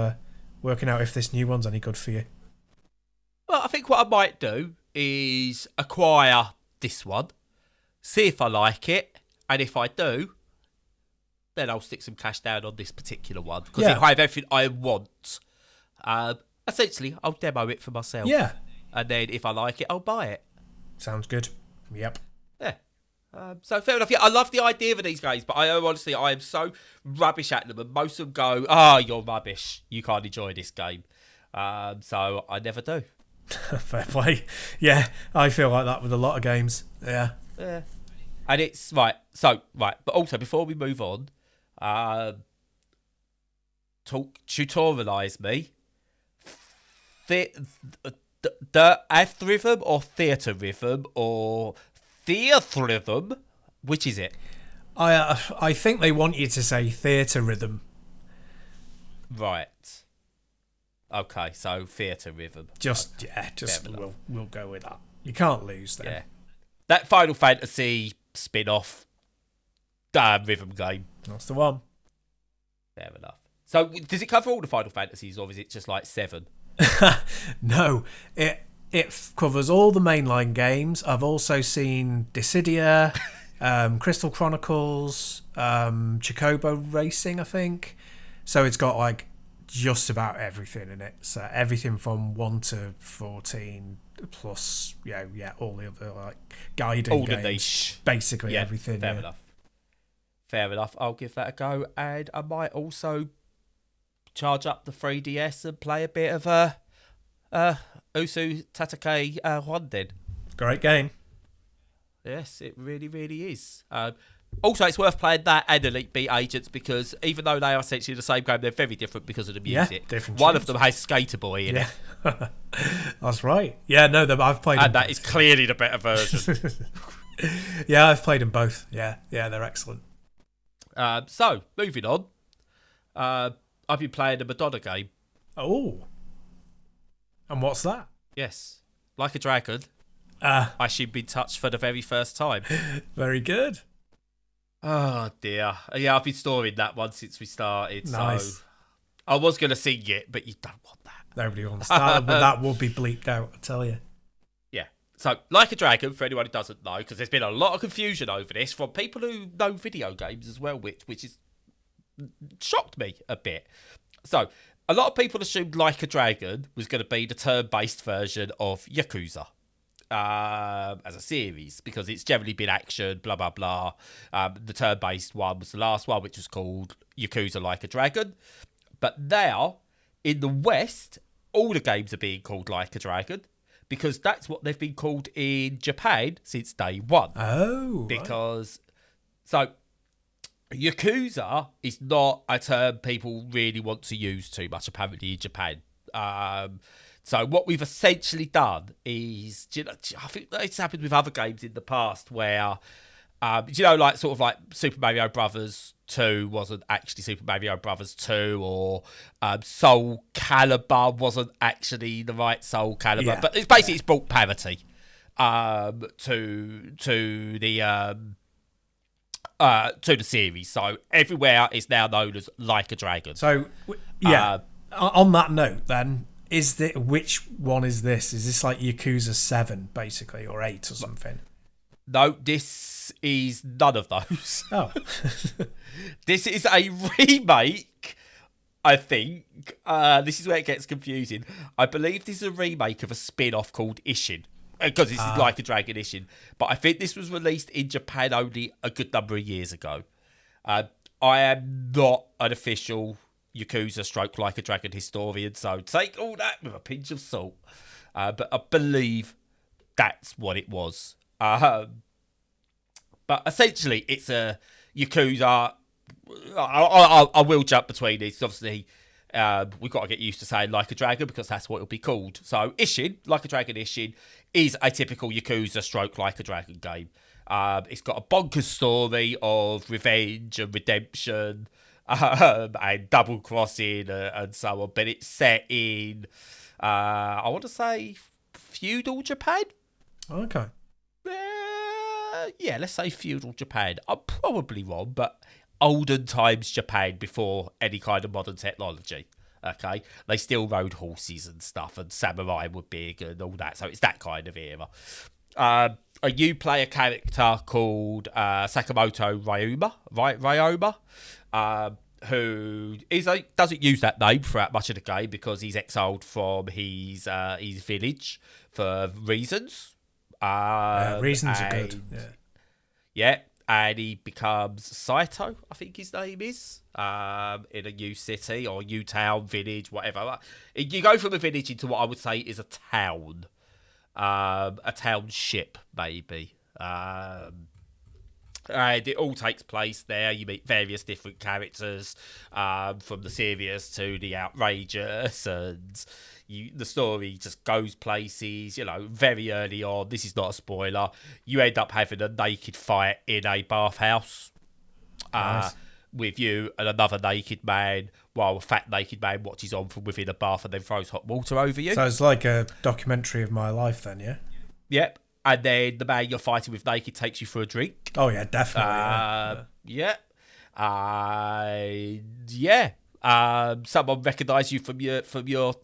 working out if this new one's any good for you. Well, I think what I might do is acquire this one, see if I like it, and if I do, then I'll stick some cash down on this particular one, because if I have everything I want, essentially I'll demo it for myself. Yeah. And then if I like it, I'll buy it. Sounds good. Yep. Yeah. So fair enough. Yeah, I love the idea of these games, but I am so rubbish at them, and most of them go, you're rubbish. You can't enjoy this game. So I never do. Fair play. Yeah, I feel like that with a lot of games. Yeah. Yeah. And it's right. So but also before we move on, tutorialise me. Theatrhythm or Theatrhythm or Theatrhythm? Which is it? I think they want you to say Theatrhythm. Right. Okay, so Theatrhythm. We'll go with that. You can't lose then. Yeah. That Final Fantasy spin-off rhythm game. That's the one. Fair enough. So does it cover all the Final Fantasies, or is it just like 7? No, it covers all the mainline games. I've also seen Dissidia, Crystal Chronicles, Chocobo Racing, I think. So it's got like just about everything in it. So everything from 1 to 14 plus, all the other like guiding all games. The niche. Basically everything. Fair enough. Fair enough. I'll give that a go, and I might also charge up the 3DS and play a bit of Usu Tatake Honden. Great game. Yes, it really, really is. Also, it's worth playing that and Elite Beat Agents, because even though they are essentially the same game, they're very different because of the music. Different One tunes. of them has Skater Boy in it. That's right. Yeah, no, I've played them. And that is clearly the better version. Yeah, I've played them both. Yeah, they're excellent. So, moving on. I've been playing the Madonna game. Oh. And what's that? Yes. Like a Dragon. I should be touched for the very first time. Very good. Oh, dear. Yeah, I've been storing that one since we started. Nice. So I was going to sing it, but you don't want that. Nobody wants that. But that will be bleeped out, I tell you. Yeah. So, Like a Dragon, for anyone who doesn't know, because there's been a lot of confusion over this from people who know video games as well, which is shocked me a bit. So, a lot of people assumed Like a Dragon was going to be the turn-based version of Yakuza as a series, because it's generally been action, blah, blah, blah. The turn-based one was the last one, which was called Yakuza Like a Dragon. But now, in the West, all the games are being called Like a Dragon, because that's what they've been called in Japan since day one. Oh, because so Yakuza is not a term people really want to use too much, apparently, in Japan. So what we've essentially done is, I think it's happened with other games in the past where, like sort of like Super Mario Brothers 2 wasn't actually Super Mario Brothers 2, or Soul Calibur wasn't actually the right Soul Calibur, Yeah. but it's basically it's brought parity to the series. So everywhere is now known as Like a Dragon. So, on that note, then, which one is this? Is this like Yakuza 7, basically, or 8 or something? No, this is none of those. Oh. This is a remake, I think. This is where it gets confusing. I believe this is a remake of a spin-off called Ishin, because this is Like a Dragon Ishin. But I think this was released in Japan only a good number of years ago. I am not an official Yakuza stroke Like a Dragon historian, so take all that with a pinch of salt. But I believe that's what it was. But essentially, it's a Yakuza. I will jump between these. Obviously, we've got to get used to saying Like a Dragon because that's what it'll be called. So Ishin, Like a Dragon Ishin, is a typical Yakuza stroke Like a Dragon game. It's got a bonkers story of revenge and redemption and double crossing and so on. But it's set in, I want to say, feudal Japan. Okay. Yeah, let's say feudal Japan. I'm probably wrong, but olden times Japan before any kind of modern technology. Okay, they still rode horses and stuff, and samurai were big and all that. So it's that kind of era. You play a character called Sakamoto Ryoma, who doesn't use that name throughout much of the game because he's exiled from his village for reasons. Reasons are good. Yeah, and he becomes Saito, I think his name is, in a new city or new town, village, whatever. You go from a village into what I would say is a town, a township, maybe. And it all takes place there. You meet various different characters, from the serious to the outrageous, and the story just goes places. Very early on, this is not a spoiler, you end up having a naked fight in a bathhouse. Nice. With you and another naked man, while a fat naked man watches on from within a bath and then throws hot water over you. So it's like a documentary of my life then, yeah? Yep. And then the man you're fighting with naked takes you for a drink. Oh, yeah, definitely. Yeah. Someone recognises you from your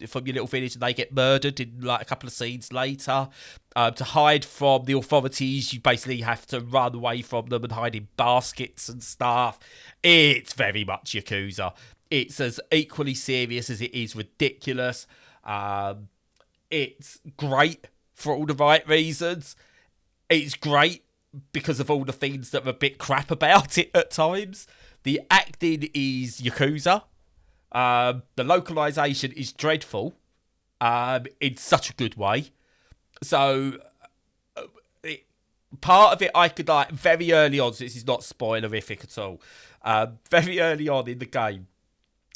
little village, and they get murdered in like a couple of scenes later. To hide from the authorities, you basically have to run away from them and hide in baskets and stuff. It's very much Yakuza. It's as equally serious as it is ridiculous. It's great for all the right reasons. It's great because of all the things that are a bit crap about it at times. The acting is Yakuza. The localization is dreadful, in such a good way. So, part of it I could like very early on, so this is not spoilerific at all. Very early on in the game,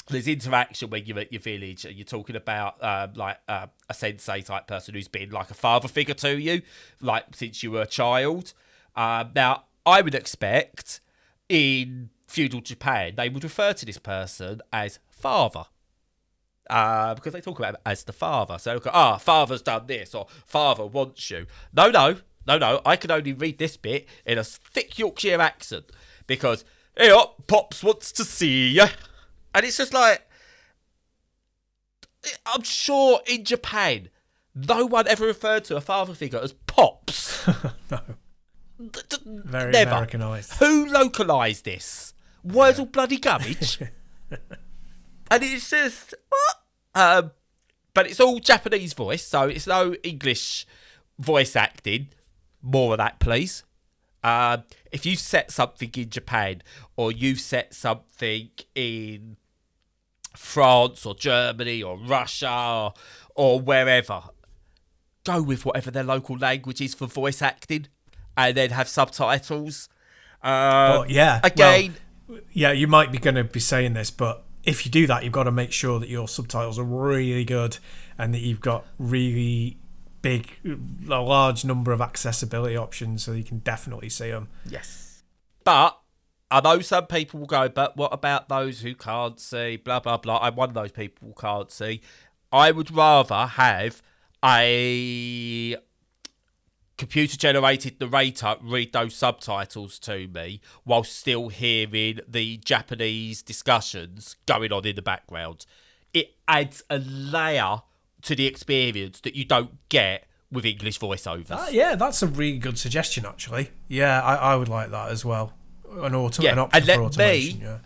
there's interaction when you're at your village and you're talking about a sensei type person who's been like a father figure to you, like since you were a child. Now, I would expect in feudal Japan they would refer to this person as father. Because they talk about him as the father. So, father's done this, or father wants you. No. I can only read this bit in a thick Yorkshire accent because, here, Pops wants to see you. And it's just like, I'm sure in Japan, no one ever referred to a father figure as Pops. No. Very Never. Americanised. Who localised this? Wordle bloody garbage. And it's just, what? But it's all Japanese voice, so it's no English voice acting. More of that, please. If you set something in Japan, or you set something in France or Germany or Russia or wherever, go with whatever their local language is for voice acting and then have subtitles. Yeah. Again, yeah, you might be going to be saying this, but if you do that, you've got to make sure that your subtitles are really good and that you've got really a large number of accessibility options so you can definitely see them. Yes. But I know some people will go, but what about those who can't see, blah, blah, blah. I'm one of those people who can't see. I would rather have a computer-generated narrator read those subtitles to me while still hearing the Japanese discussions going on in the background. It adds a layer to the experience that you don't get with English voiceovers. Yeah, that's a really good suggestion, actually. Yeah, I would like that as well. An option and let for automation.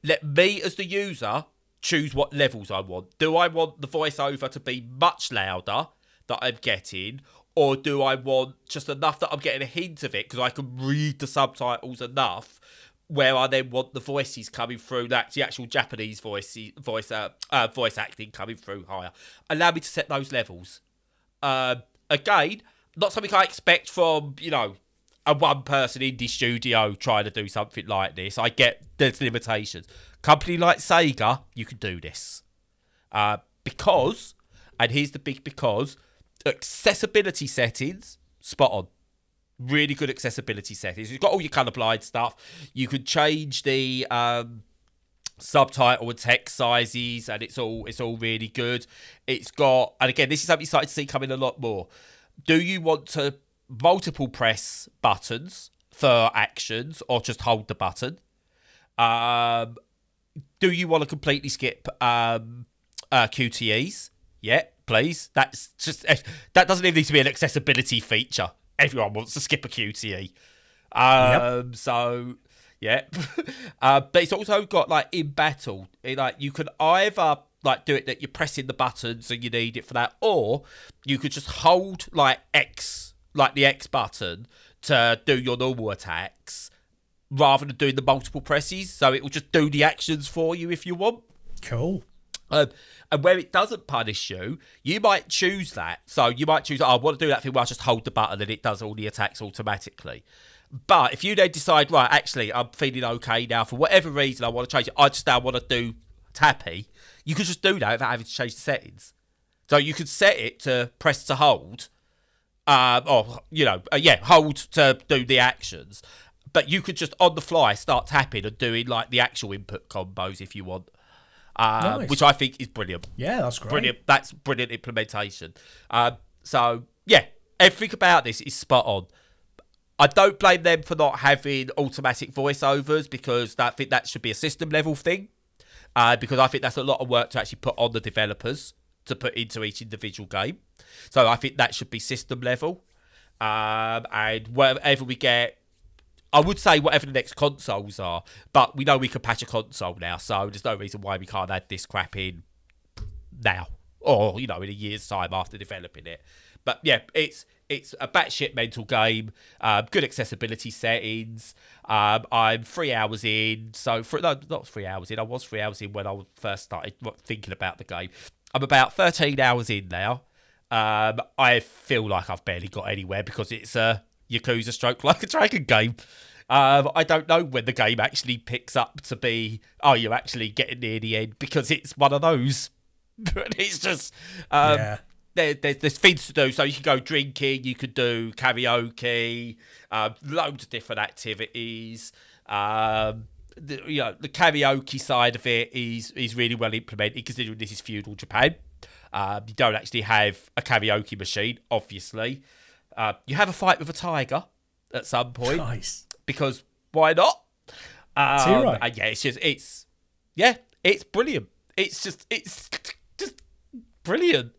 Let me as the user choose what levels I want. Do I want the voiceover to be much louder that I'm getting, or do I want just enough that I'm getting a hint of it because I can read the subtitles enough where I then want the voices coming through, that's the actual Japanese voice acting coming through higher. Allow me to set those levels. Again, not something I expect from, a one-person indie studio trying to do something like this. I get there's limitations. Company like Sega, you can do this. Because, and here's the big because, accessibility settings, spot on. Really good accessibility settings. You've got all your colourblind stuff. You can change the subtitle and text sizes, and it's all really good. It's got, and again, this is something you started to see coming a lot more. Do you want to multiple press buttons for actions, or just hold the button? Do you want to completely skip QTEs? Yeah, please. That doesn't even need to be an accessibility feature. Everyone wants to skip a QTE. Yep. So, yeah. But it's also got, in battle, you can either, do it that you're pressing the buttons and you need it for that, or you could just hold, X, the X button to do your normal attacks, rather than doing the multiple presses. So it will just do the actions for you if you want. Cool. And where it doesn't punish you, you might choose that. So you might choose, I want to do that thing where I just hold the button and it does all the attacks automatically. But if you then decide, right, actually, I'm feeling okay now, for whatever reason I want to change it, I just now want to do tappy, you can just do that without having to change the settings. So you could set it to press to hold, hold to do the actions. But you could just, on the fly, start tapping and doing, the actual input combos if you want. Nice. Which I think is brilliant. Yeah, that's great. Brilliant. That's brilliant implementation. So, yeah, everything about this is spot on. I don't blame them for not having automatic voiceovers, because I think that should be a system level thing. Because I think that's a lot of work to actually put on the developers to put into each individual game. So I think that should be system level. And whatever we get, I would say whatever the next consoles are, but we know we can patch a console now, so there's no reason why we can't add this crap in now, or in a year's time after developing it. But yeah, it's a batshit mental game. Good accessibility settings. I'm 3 hours in, not 3 hours in. I was 3 hours in when I first started thinking about the game. I'm about 13 hours in now. I feel like I've barely got anywhere because it's a Yakuza stroke like a dragon game. I don't know when the game actually picks up to be, you're actually getting near the end, because it's one of those. It's just, there's things to do. So you can go drinking, you could do karaoke, loads of different activities. The karaoke side of it is really well implemented, considering this is feudal Japan. You don't actually have a karaoke machine, obviously. You have a fight with a tiger at some point. Nice. Because why not? Right. And yeah, it's brilliant. It's just brilliant.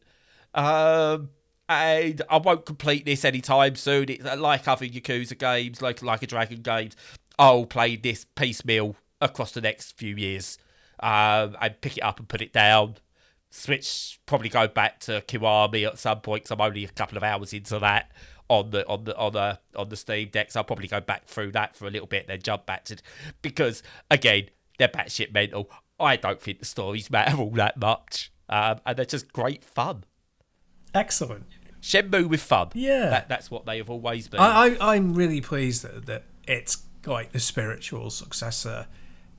And I won't complete this anytime soon. It's like other Yakuza games, like a Dragon games. I'll play this piecemeal across the next few years, and pick it up and put it down. Switch, probably go back to Kiwami at some point, because I'm only a couple of hours into that on the Steam Deck. So I'll probably go back through that for a little bit, and then jump back to, because again, they're batshit mental. I don't think the stories matter all that much, and they're just great fun. Excellent. Shenmue with fun. Yeah, that's what they have always been. I'm really pleased that it's like the spiritual successor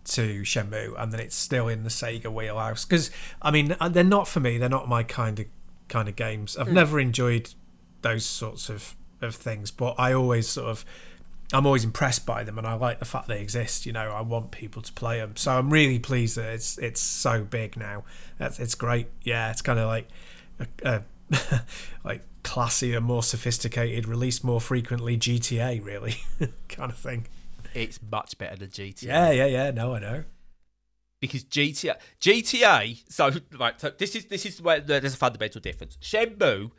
to Shenmue, and then it's still in the Sega wheelhouse. Because I mean, they're not for me. They're not my kind of games. I've never enjoyed those sorts of things, but I'm always impressed by them, and I like the fact they exist. You know, I want people to play them, so I'm really pleased that it's so big now. It's great. Yeah, it's kind of like like classier, more sophisticated, released more frequently GTA, really, kind of thing. It's much better than GTA. Yeah. No, I know. Because GTA. So this is where there's a fundamental difference. Shenmue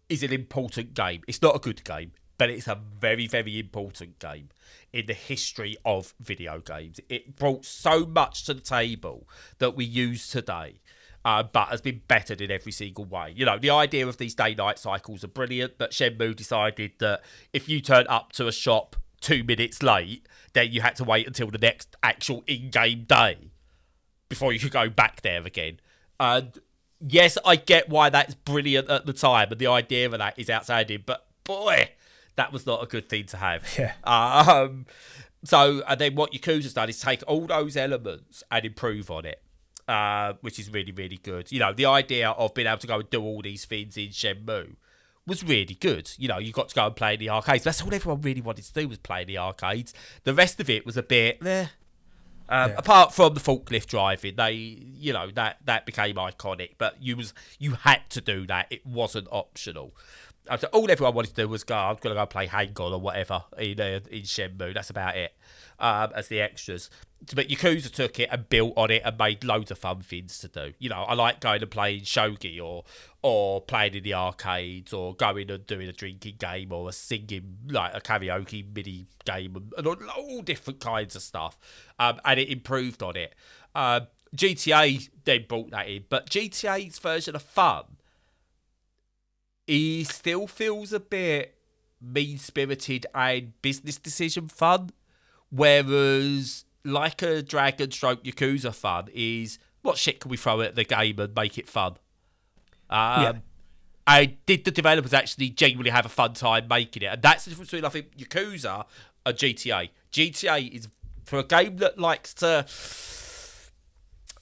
is an important game. It's not a good game, but it's a very, very important game in the history of video games. It brought so much to the table that we use today, but has been bettered in every single way. You know, the idea of these day-night cycles are brilliant, but Shenmue decided that if you turn up to a shop 2 minutes late, then you had to wait until the next actual in-game day before you could go back there again. And yes, I get why that's brilliant at the time, and the idea of that is outstanding, but boy, that was not a good thing to have. Yeah. So, and then what Yakuza's done is take all those elements and improve on it, which is really, really good. You know, the idea of being able to go and do all these things in Shenmue was really good. You know, you got to go and play in the arcades. That's all everyone really wanted to do, was play in the arcades. The rest of it was a bit apart from the forklift driving, that became iconic. But you had to do that. It wasn't optional. So all everyone wanted to do was I'm going to go play Hang On or whatever in Shenmue. That's about it, as the extras. But Yakuza took it and built on it and made loads of fun things to do. You know, I like going and playing shogi or playing in the arcades or going and doing a drinking game or a singing, like a karaoke mini game and all different kinds of stuff. And it improved on it. GTA then brought that in. But GTA's version of fun, he still feels a bit mean-spirited and business decision fun, whereas like a Dragon Stroke Yakuza fun is, what shit can we throw at the game and make it fun? And did the developers actually genuinely have a fun time making it? And that's the difference between, I think, Yakuza and GTA. GTA is, for a game that likes to,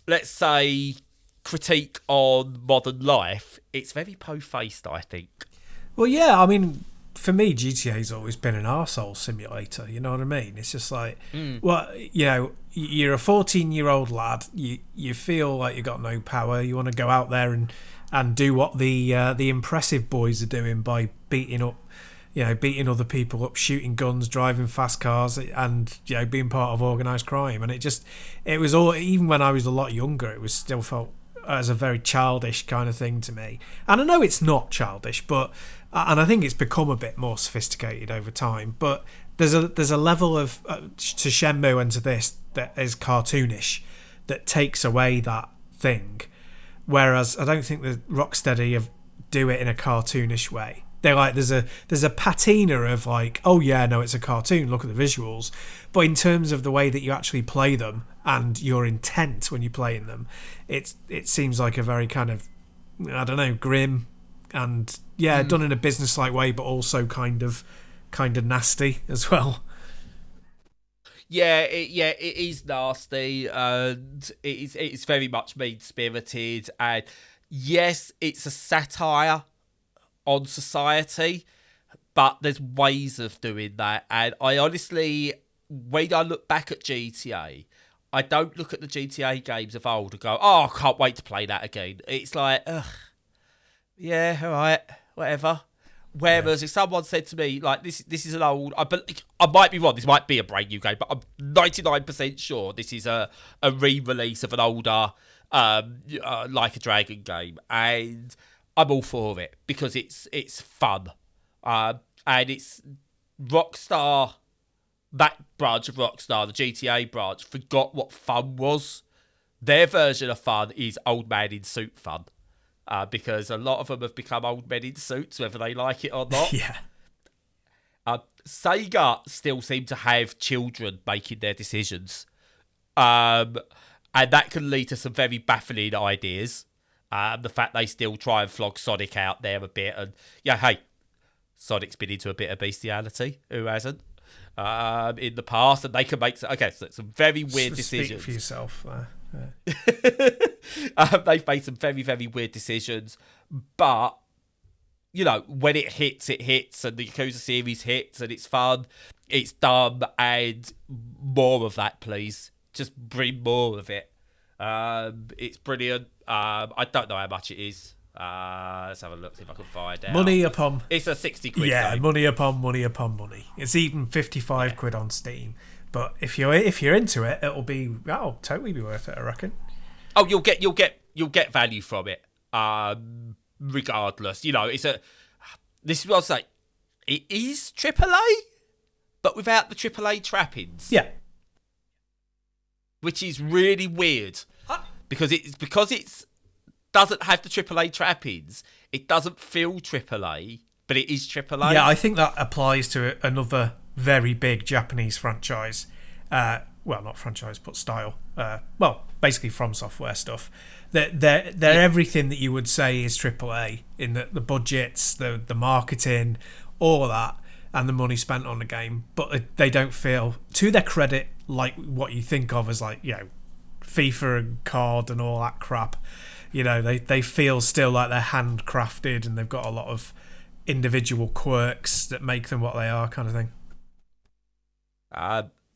let's say, critique on modern life, it's very po-faced, I think. Well, yeah, I mean, for me, GTA's always been an arsehole simulator, you know what I mean? It's just like, well, you know, you're a 14-year-old lad, you feel like you've got no power, you want to go out there and do what the impressive boys are doing by beating other people up, shooting guns, driving fast cars, and, you know, being part of organised crime. And it was all, even when I was a lot younger, it was still felt as a very childish kind of thing to me. And I know it's not childish, but and I think it's become a bit more sophisticated over time. But there's a level of to Shenmue and to this that is cartoonish, that takes away that thing. Whereas I don't think that Rocksteady do it in a cartoonish way. They're like, there's a patina of like, oh yeah, no, it's a cartoon, look at the visuals. But in terms of the way that you actually play them and your intent when you're playing them, it seems like a very kind of, I don't know, grim and done in a business-like way, but also kind of nasty as well. It is nasty, and it's very much mean-spirited, and yes, it's a satire on society, but there's ways of doing that. And I honestly, when I look back at GTA, I don't look at the GTA games of old and go, oh, I can't wait to play that again. It's like, ugh, yeah, all right, whatever. Whereas if someone said to me, like, this is an old, I might be wrong, this might be a brand new game, but I'm 99% sure this is a re-release of an older Like a Dragon game, and I'm all for it because it's fun, and it's Rockstar. That branch of Rockstar, the GTA branch, forgot what fun was. Their version of fun is old man in suit fun, because a lot of them have become old men in suits, whether they like it or not. Yeah. Sega still seem to have children making their decisions, and that can lead to some very baffling ideas. The fact they still try and flog Sonic out there a bit, and yeah, hey, Sonic's been into a bit of bestiality. Who hasn't? in the past, and they can make some very weird decisions. Speak for yourself there. They've made some very, very weird decisions, but when it hits, and the Yakuza series hits, and it's fun, it's dumb, and more of that, please. Just bring more of it. It's brilliant. I don't know how much it is. Let's have a look, see if I can find out. Money upon... It's a 60 quid Yeah, game. money upon money upon money. It's even 55 quid on Steam. But if you're into it, that'll totally be worth it, I reckon. Oh, you'll get value from it. Regardless. This is what I'll say. It is AAA, but without the AAA trappings. Yeah. Which is really weird. Because it's doesn't have the AAA trappings, it doesn't feel AAA, but it is AAA. Yeah, I think that applies to another very big Japanese franchise. Well, not franchise, but style. Basically From Software stuff. They're everything that you would say is AAA in the budgets, the marketing, all of that, and the money spent on the game. But they don't feel, to their credit, like what you think of as FIFA and COD and all that crap. They feel still like they're handcrafted, and they've got a lot of individual quirks that make them what they are, kind of thing.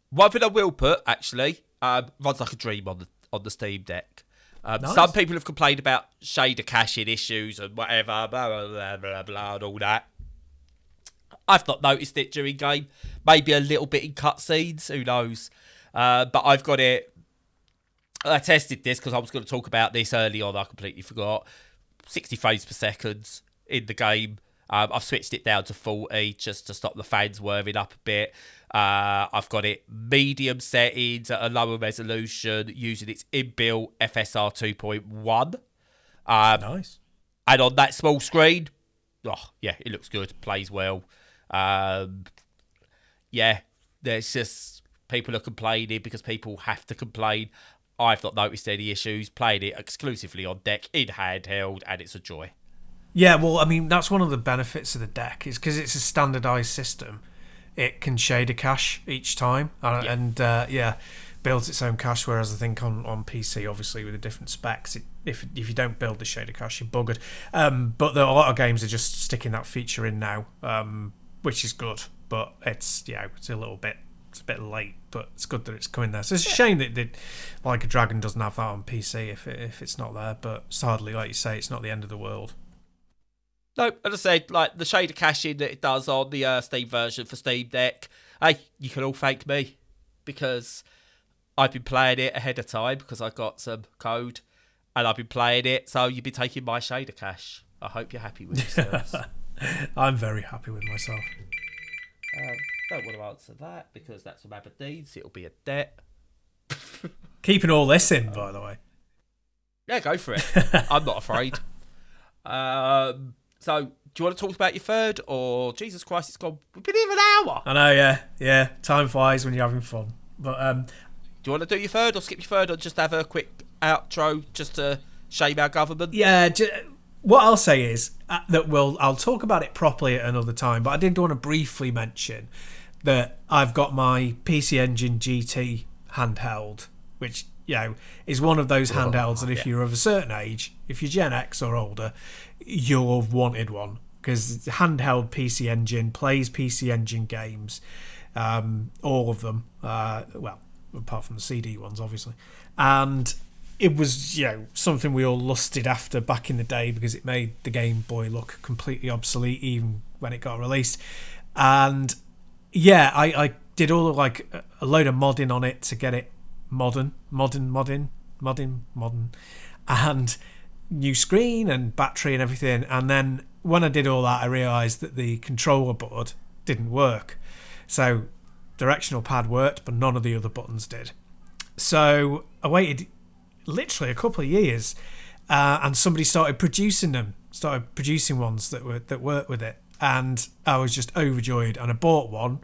One thing I will put, actually, runs like a dream on the Steam Deck. Nice. Some people have complained about shader caching issues and whatever, blah, blah, blah, blah, blah, and all that. I've not noticed it during game. Maybe a little bit in cutscenes, who knows. But I've got it. I tested this because I was going to talk about this early on. I completely forgot. 60 frames per second in the game. I've switched it down to 40 just to stop the fans warming up a bit. I've got it medium settings at a lower resolution using its inbuilt FSR 2.1. Nice. And on that small screen, it looks good. Plays well. There's just people are complaining because people have to complain. I've not noticed any issues. Playing it exclusively on deck in handheld, and it's a joy. Yeah, well, I mean, that's one of the benefits of the deck, is because it's a standardised system. It can shader cache each time, and builds its own cache, whereas I think on PC, obviously, with the different specs, if you don't build the shader cache, you're buggered. But a lot of games are just sticking that feature in now, which is good, but it's a little bit... It's a bit late, but it's good that it's coming there. So it's a shame that Like a Dragon doesn't have that on PC if it's not there, but sadly, like you say, it's not the end of the world. No, as I said, like the shader caching that it does on the Steam version for Steam Deck, hey, you can all thank me, because I've been playing it ahead of time because I got some code, and I've been playing it, so you've been taking my shader cache. I hope you're happy with yourselves. I'm very happy with myself. Don't want to answer that because that's from Aberdeen, so it'll be a debt. Keeping all this in, by the way. Yeah, go for it. I'm not afraid. So, do you want to talk about your third, or Jesus Christ, it's gone. We've been here an hour. I know, yeah. Time flies when you're having fun. But do you want to do your third, or skip your third, or just have a quick outro just to shame our government? Yeah. What I'll say is that I'll talk about it properly at another time. But I did want to briefly mention that I've got my PC Engine GT handheld, which is one of those handhelds that if you're of a certain age, if you're Gen X or older, you'll have wanted one, because handheld PC Engine plays PC Engine games, all of them, apart from the CD ones, obviously, and it was something we all lusted after back in the day because it made the Game Boy look completely obsolete even when it got released. And I did all of a load of modding on it to get it modern, and new screen and battery and everything. And then when I did all that, I realised that the controller board didn't work. So directional pad worked, but none of the other buttons did. So I waited literally a couple of years, and somebody started producing ones that worked with it, and I was just overjoyed. And I bought one,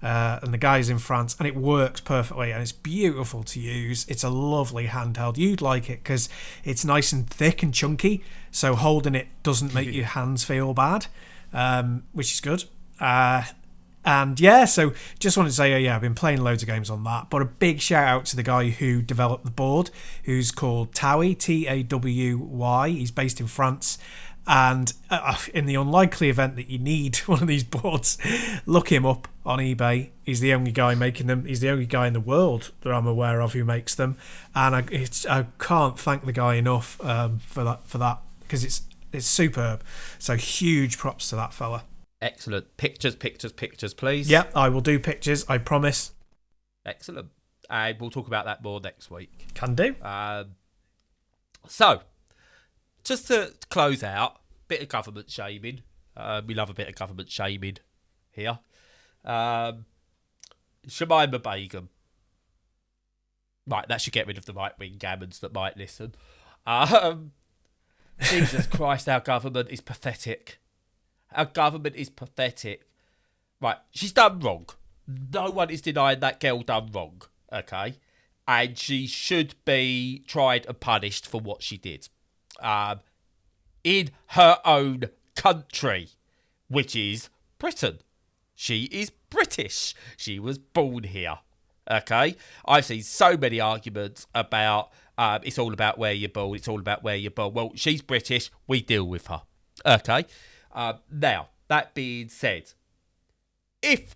and the guy's in France, and it works perfectly, and it's beautiful to use. It's a lovely handheld. You'd like it because it's nice and thick and chunky, so holding it doesn't make your hands feel bad, which is good. And And yeah, so just wanted to say, I've been playing loads of games on that. But a big shout out to the guy who developed the board, who's called Tawy, Tawy. He's based in France. And in the unlikely event that you need one of these boards, look him up on eBay. He's the only guy making them. He's the only guy in the world that I'm aware of who makes them. And I can't thank the guy enough for that because it's superb. So huge props to that fella. Excellent. Pictures, please. Yeah, I will do pictures, I promise. Excellent. And we'll talk about that more next week. Can do. So, just to close out, bit of government shaming. We love a bit of government shaming here. Shamima Begum. Right, that should get rid of the right-wing gammons that might listen. Jesus Christ, our government is pathetic. Our government is pathetic. Right, she's done wrong. No one is denying that girl done wrong, okay? And she should be tried and punished for what she did. In her own country, which is Britain. She is British. She was born here, okay? I've seen so many arguments about it's all about where you're born, it's all about where you're born. Well, she's British, we deal with her, okay? Now, that being said, if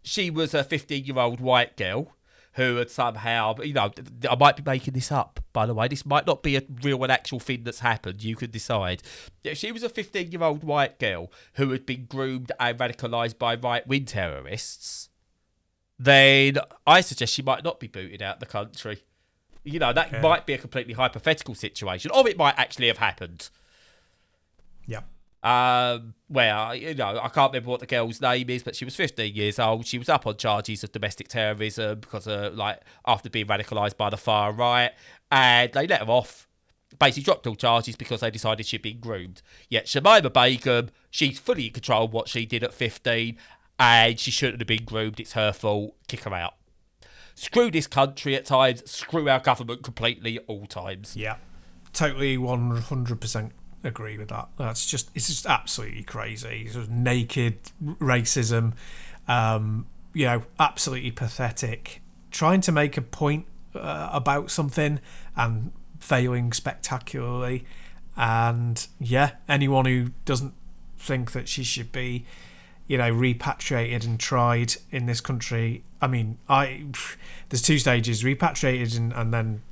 she was a 15-year-old white girl who had somehow, I might be making this up, by the way. This might not be a real and actual thing that's happened. You can decide. If she was a 15-year-old white girl who had been groomed and radicalised by right-wing terrorists, then I suggest she might not be booted out of the country. That might be a completely hypothetical situation, or it might actually have happened. Yeah. Where, I can't remember what the girl's name is, but she was 15 years old. She was up on charges of domestic terrorism because after being radicalised by the far right, and they let her off. Basically dropped all charges because they decided she'd been groomed. Yet Shamima Begum, she's fully in control of what she did at 15, and she shouldn't have been groomed. It's her fault. Kick her out. Screw this country at times. Screw our government completely at all times. Yeah, totally 100%. Agree with that. It's just absolutely crazy. Sort of naked racism, absolutely pathetic. Trying to make a point about something and failing spectacularly. And anyone who doesn't think that she should be, repatriated and tried in this country. I mean, there's two stages: repatriated and then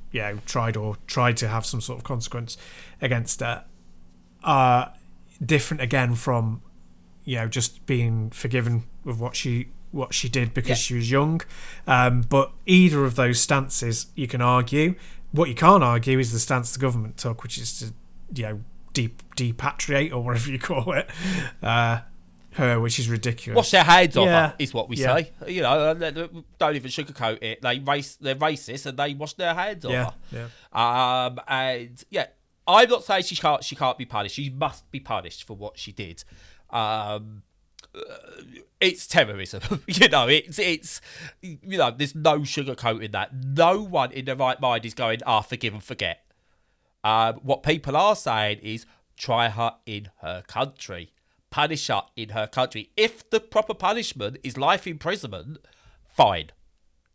tried to have some sort of consequence against her. Different again from just being forgiven with what she did because she was young, but either of those stances you can argue. What you can't argue is the stance the government took, which is to depatriate or whatever you call it, her, which is ridiculous. Wash their hands off her is what we say. Don't even sugarcoat it. They're racist and they wash their hands off her. I'm not saying she can't be punished. She must be punished for what she did. It's terrorism. It's there's no sugarcoating that. No one in their right mind is going, forgive and forget. What people are saying is try her in her country. Punish her in her country. If the proper punishment is life imprisonment, fine.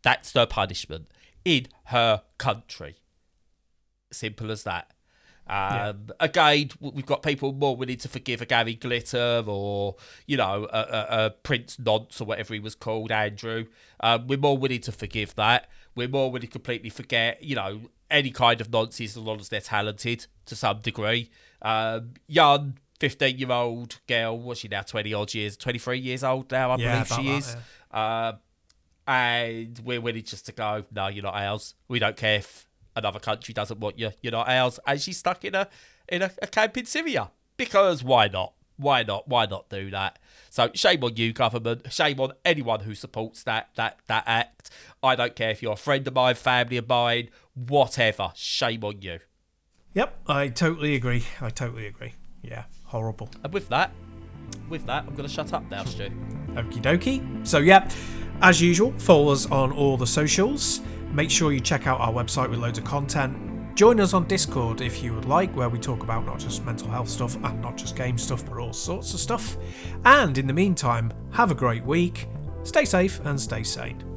That's the punishment. In her country. Simple as that. Again, we've got people more willing to forgive a Gary Glitter or, a Prince Nonce or whatever he was called, Andrew. We're more willing to forgive that. We're more willing to completely forget, any kind of nonsense as long as they're talented to some degree. Young 15-year-old girl, what's she now, 20-odd years, 23 years old now, I believe she is. And we're willing just to go, no, you're not ours. We don't care if another country doesn't want you, you're not ours. And she's stuck in a camp in Syria. Because why not? Why not do that? So shame on you, government. Shame on anyone who supports that act. I don't care if you're a friend of mine, family of mine, whatever. Shame on you. Yep, I totally agree. Yeah, horrible. And with that, I'm going to shut up now, Stu. Okie dokie. So as usual, follow us on all the socials. Make sure you check out our website with loads of content. Join us on Discord if you would like, where we talk about not just mental health stuff and not just game stuff, but all sorts of stuff. And in the meantime, have a great week, stay safe and stay sane.